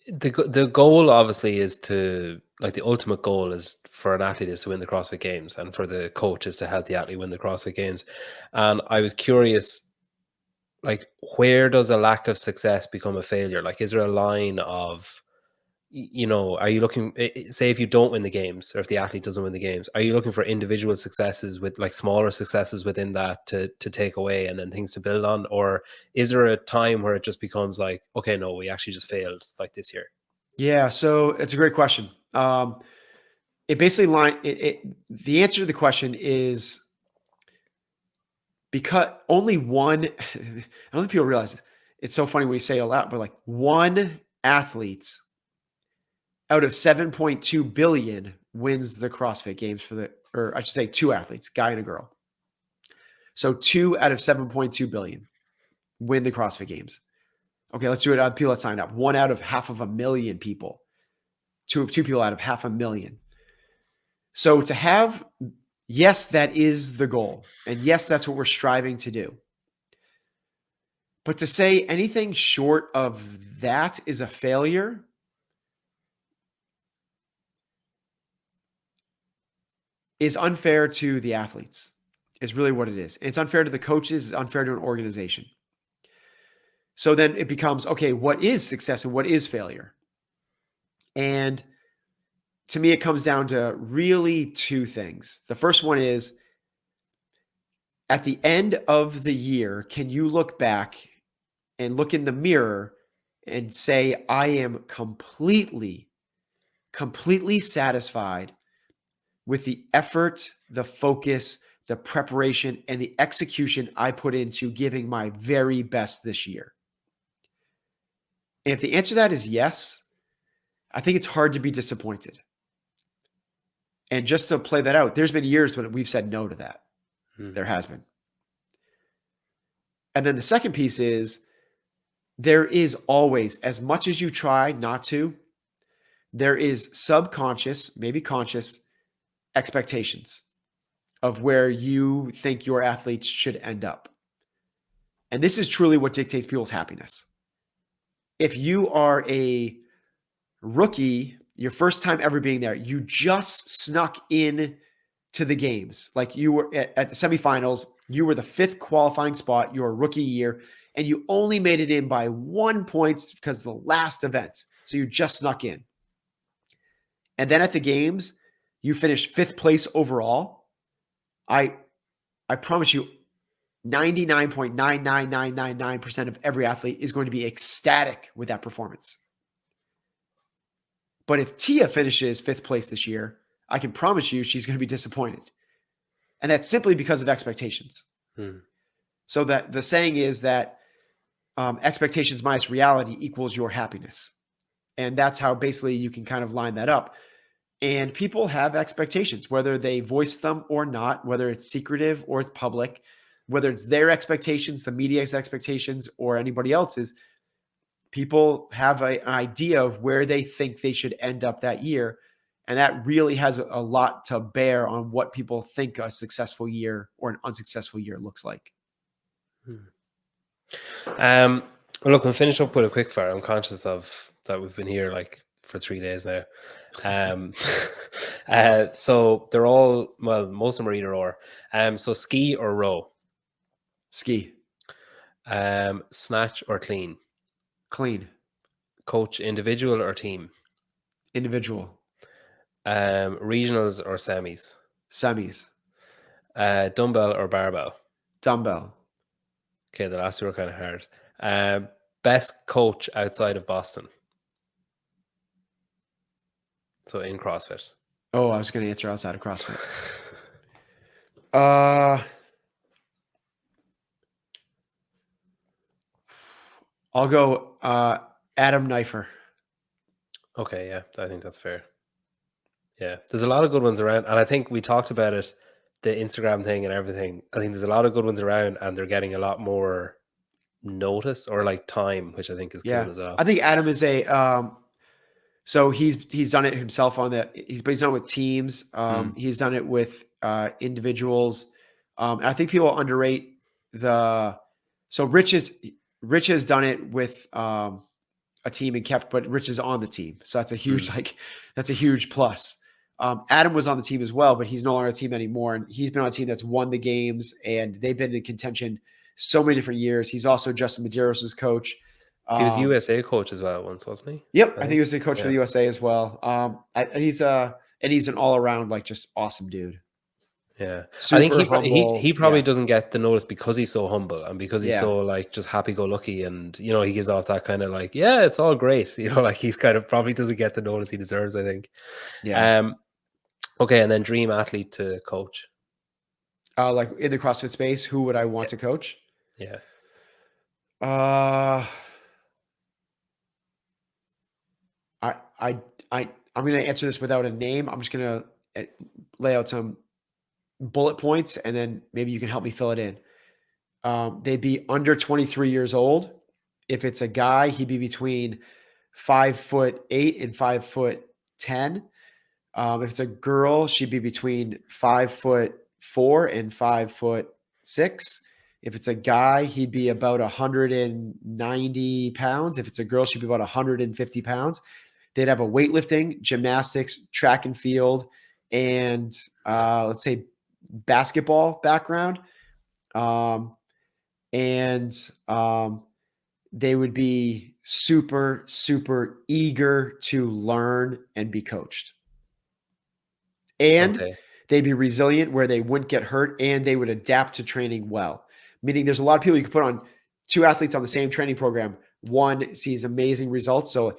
The goal obviously is the ultimate goal is for an athlete is to win the CrossFit Games and for the coach is to help the athlete win the CrossFit Games. And I was curious, where does a lack of success become a failure? Is there a line of, are you looking, say if you don't win the games or if the athlete doesn't win the games, are you looking for individual successes with smaller successes within that to take away and then things to build on? Or is there a time where it just becomes okay, no, we actually just failed this year? Yeah. So it's a great question. It basically the answer to the question is because only one, I don't think people realize this. It's so funny when you say it a lot, but one athlete out of 7.2 billion wins the CrossFit Games or I should say 2 athletes, guy and a girl. So 2 out of 7.2 billion win the CrossFit Games. Okay, let's do it. People that signed up. 1 out of 500,000 people. 2 people out of 500,000. So to have, yes, that is the goal. And yes, that's what we're striving to do. But to say anything short of that is a failure, is unfair to the athletes, is really what it is. It's unfair to the coaches, it's unfair to an organization. So then it becomes, okay, what is success and what is failure? And to me, it comes down to really 2 things. The first one is, at the end of the year, can you look back and look in the mirror and say, I am completely satisfied with the effort, the focus, the preparation, and the execution I put into giving my very best this year? And if the answer to that is yes, I think it's hard to be disappointed. And just to play that out, there's been years when we've said no to that. There has been. And then the second piece is there is always, as much as you try not to, there is subconscious, maybe conscious expectations of where you think your athletes should end up. And this is truly what dictates people's happiness. If you are a rookie, your first time ever being there, you just snuck in to the games. Like you were at the semifinals, you were the 5th qualifying spot your rookie year, and you only made it in by 1 point because of the last event. So you just snuck in. And then at the games, you finished 5th place overall. I promise you, 99.99999% of every athlete is going to be ecstatic with that performance. But if Tia finishes 5th place this year, I can promise you she's going to be disappointed. And that's simply because of expectations. So that the saying is that expectations minus reality equals your happiness. And that's how basically you can kind of line that up. And people have expectations, whether they voice them or not, whether it's secretive or it's public, whether it's their expectations, the media's expectations, or anybody else's. People have an idea of where they think they should end up that year. And that really has a lot to bear on what people think a successful year or an unsuccessful year looks like. Well, look, we'll finish up with a quick fire. I'm conscious of that we've been here like for 3 days now. So they're all, well, most of them are either or. So ski or row? Ski. Snatch or clean? Clean. Coach individual or team? Individual. Regionals or semis? Semis. Dumbbell or barbell? Dumbbell. Okay, the last two are kind of hard. Best coach outside of Boston? So in CrossFit. Oh, I was going to answer outside of CrossFit. I'll go Adam Knifer. Okay, yeah, I think that's fair. Yeah, there's a lot of good ones around, and I think we talked about it, the Instagram thing and everything. I think there's a lot of good ones around, and they're getting a lot more notice or like time, which I think is cool as well. I think Adam is a so he's done it himself on that. He's done it with teams. He's done it with individuals. I think people underrate so Rich has done it with a team and but Rich is on the team. So that's a huge, that's a huge plus. Adam was on the team as well, but he's no longer on the team anymore. And he's been on a team that's won the games and they've been in contention so many different years. He's also Justin Medeiros' coach. He was USA coach as well once, wasn't he? Yep. I think he was the coach for the USA as well. He's an all around, like, just awesome dude. Yeah. Super I think he probably yeah. doesn't get the notice because he's so humble and because he's so like just happy go lucky, and you know, he gives off that kind of like, yeah, it's all great. You know, like he's kind of probably doesn't get the notice he deserves, I think. Yeah. Okay, and then dream athlete to coach. Like in the CrossFit space, who would I want to coach? Yeah. I'm going to answer this without a name. I'm just going to lay out some bullet points and then maybe you can help me fill it in. They'd be under 23 years old. If it's a guy, he'd be between 5'8" and 5'10". If it's a girl, she'd be between 5'4" and 5'6". If it's a guy, he'd be about 190 pounds. If it's a girl, she'd be about 150 pounds. They'd have a weightlifting, gymnastics, track and field, and let's say basketball background. They would be super, super eager to learn and be coached. And they'd be resilient where they wouldn't get hurt and they would adapt to training well. Meaning there's a lot of people you could put on two athletes on the same training program. One sees amazing results. So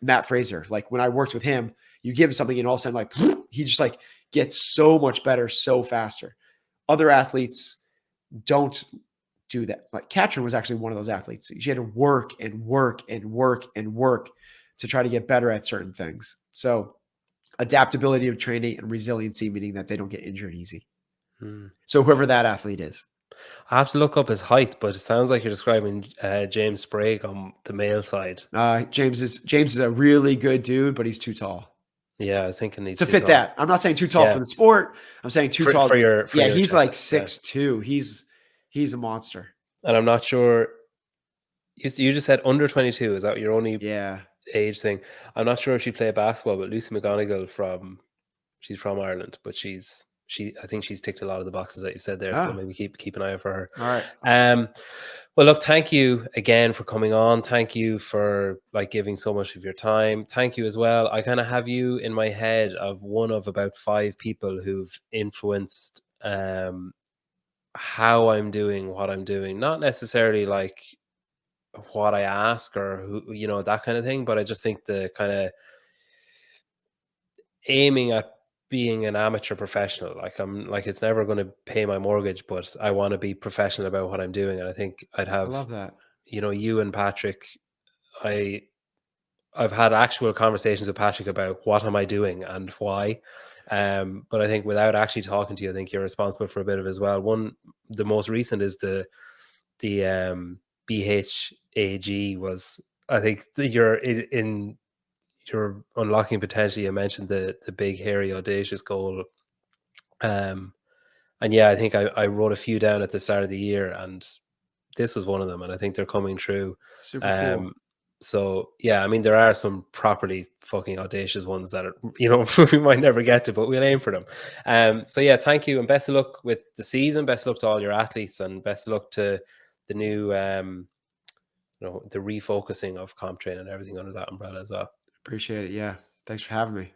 Matt Fraser, like when I worked with him, you give him something and all of a sudden like he just like gets so much better, so faster. Other athletes don't do that. Like Katrin was actually one of those athletes. She had to work and work and work and work to try to get better at certain things. So adaptability of training and resiliency, meaning that they don't get injured easy. So whoever that athlete is. I have to look up his height, but it sounds like you're describing James Sprague on the male side. James is a really good dude, but he's too tall Yeah, I was thinking he's to too fit tall. that. I'm not saying too tall Yeah, for the sport. I'm saying too tall. for your Yeah, he's chest. like Yeah. 6'2". He's a monster. And I'm not sure. You just said under 22. Is that your only Yeah. age thing? I'm not sure if she played basketball, but Lucy McGonigal she's from Ireland, but I think she's ticked a lot of the boxes that you've said there. So maybe keep an eye out for her. All right. Well, look, thank you again for coming on. Thank you for like giving so much of your time. Thank you as well. I kind of have you in my head of one of about 5 people who've influenced how I'm doing what I'm doing. Not necessarily like what I ask or who, that kind of thing, but I just think the kind of aiming at being an amateur professional, like I'm like, it's never going to pay my mortgage, but I want to be professional about what I'm doing. And I think I'd I have, love that. you and Patrick, I've had actual conversations with Patrick about what am I doing and why. But I think without actually talking to you, I think you're responsible for a bit of it as well. The most recent is the BHAG was, I think you're in your unlocking potential. You mentioned the big, hairy, audacious goal. And yeah, I think I wrote a few down at the start of the year, and this was one of them, and I think they're coming true. Super cool. So yeah, I mean, there are some properly fucking audacious ones that are, we might never get to, but we'll aim for them. So yeah, thank you, and best of luck with the season. Best of luck to all your athletes, and best of luck to the new, the refocusing of comp train and everything under that umbrella as well. Appreciate it. Yeah. Thanks for having me.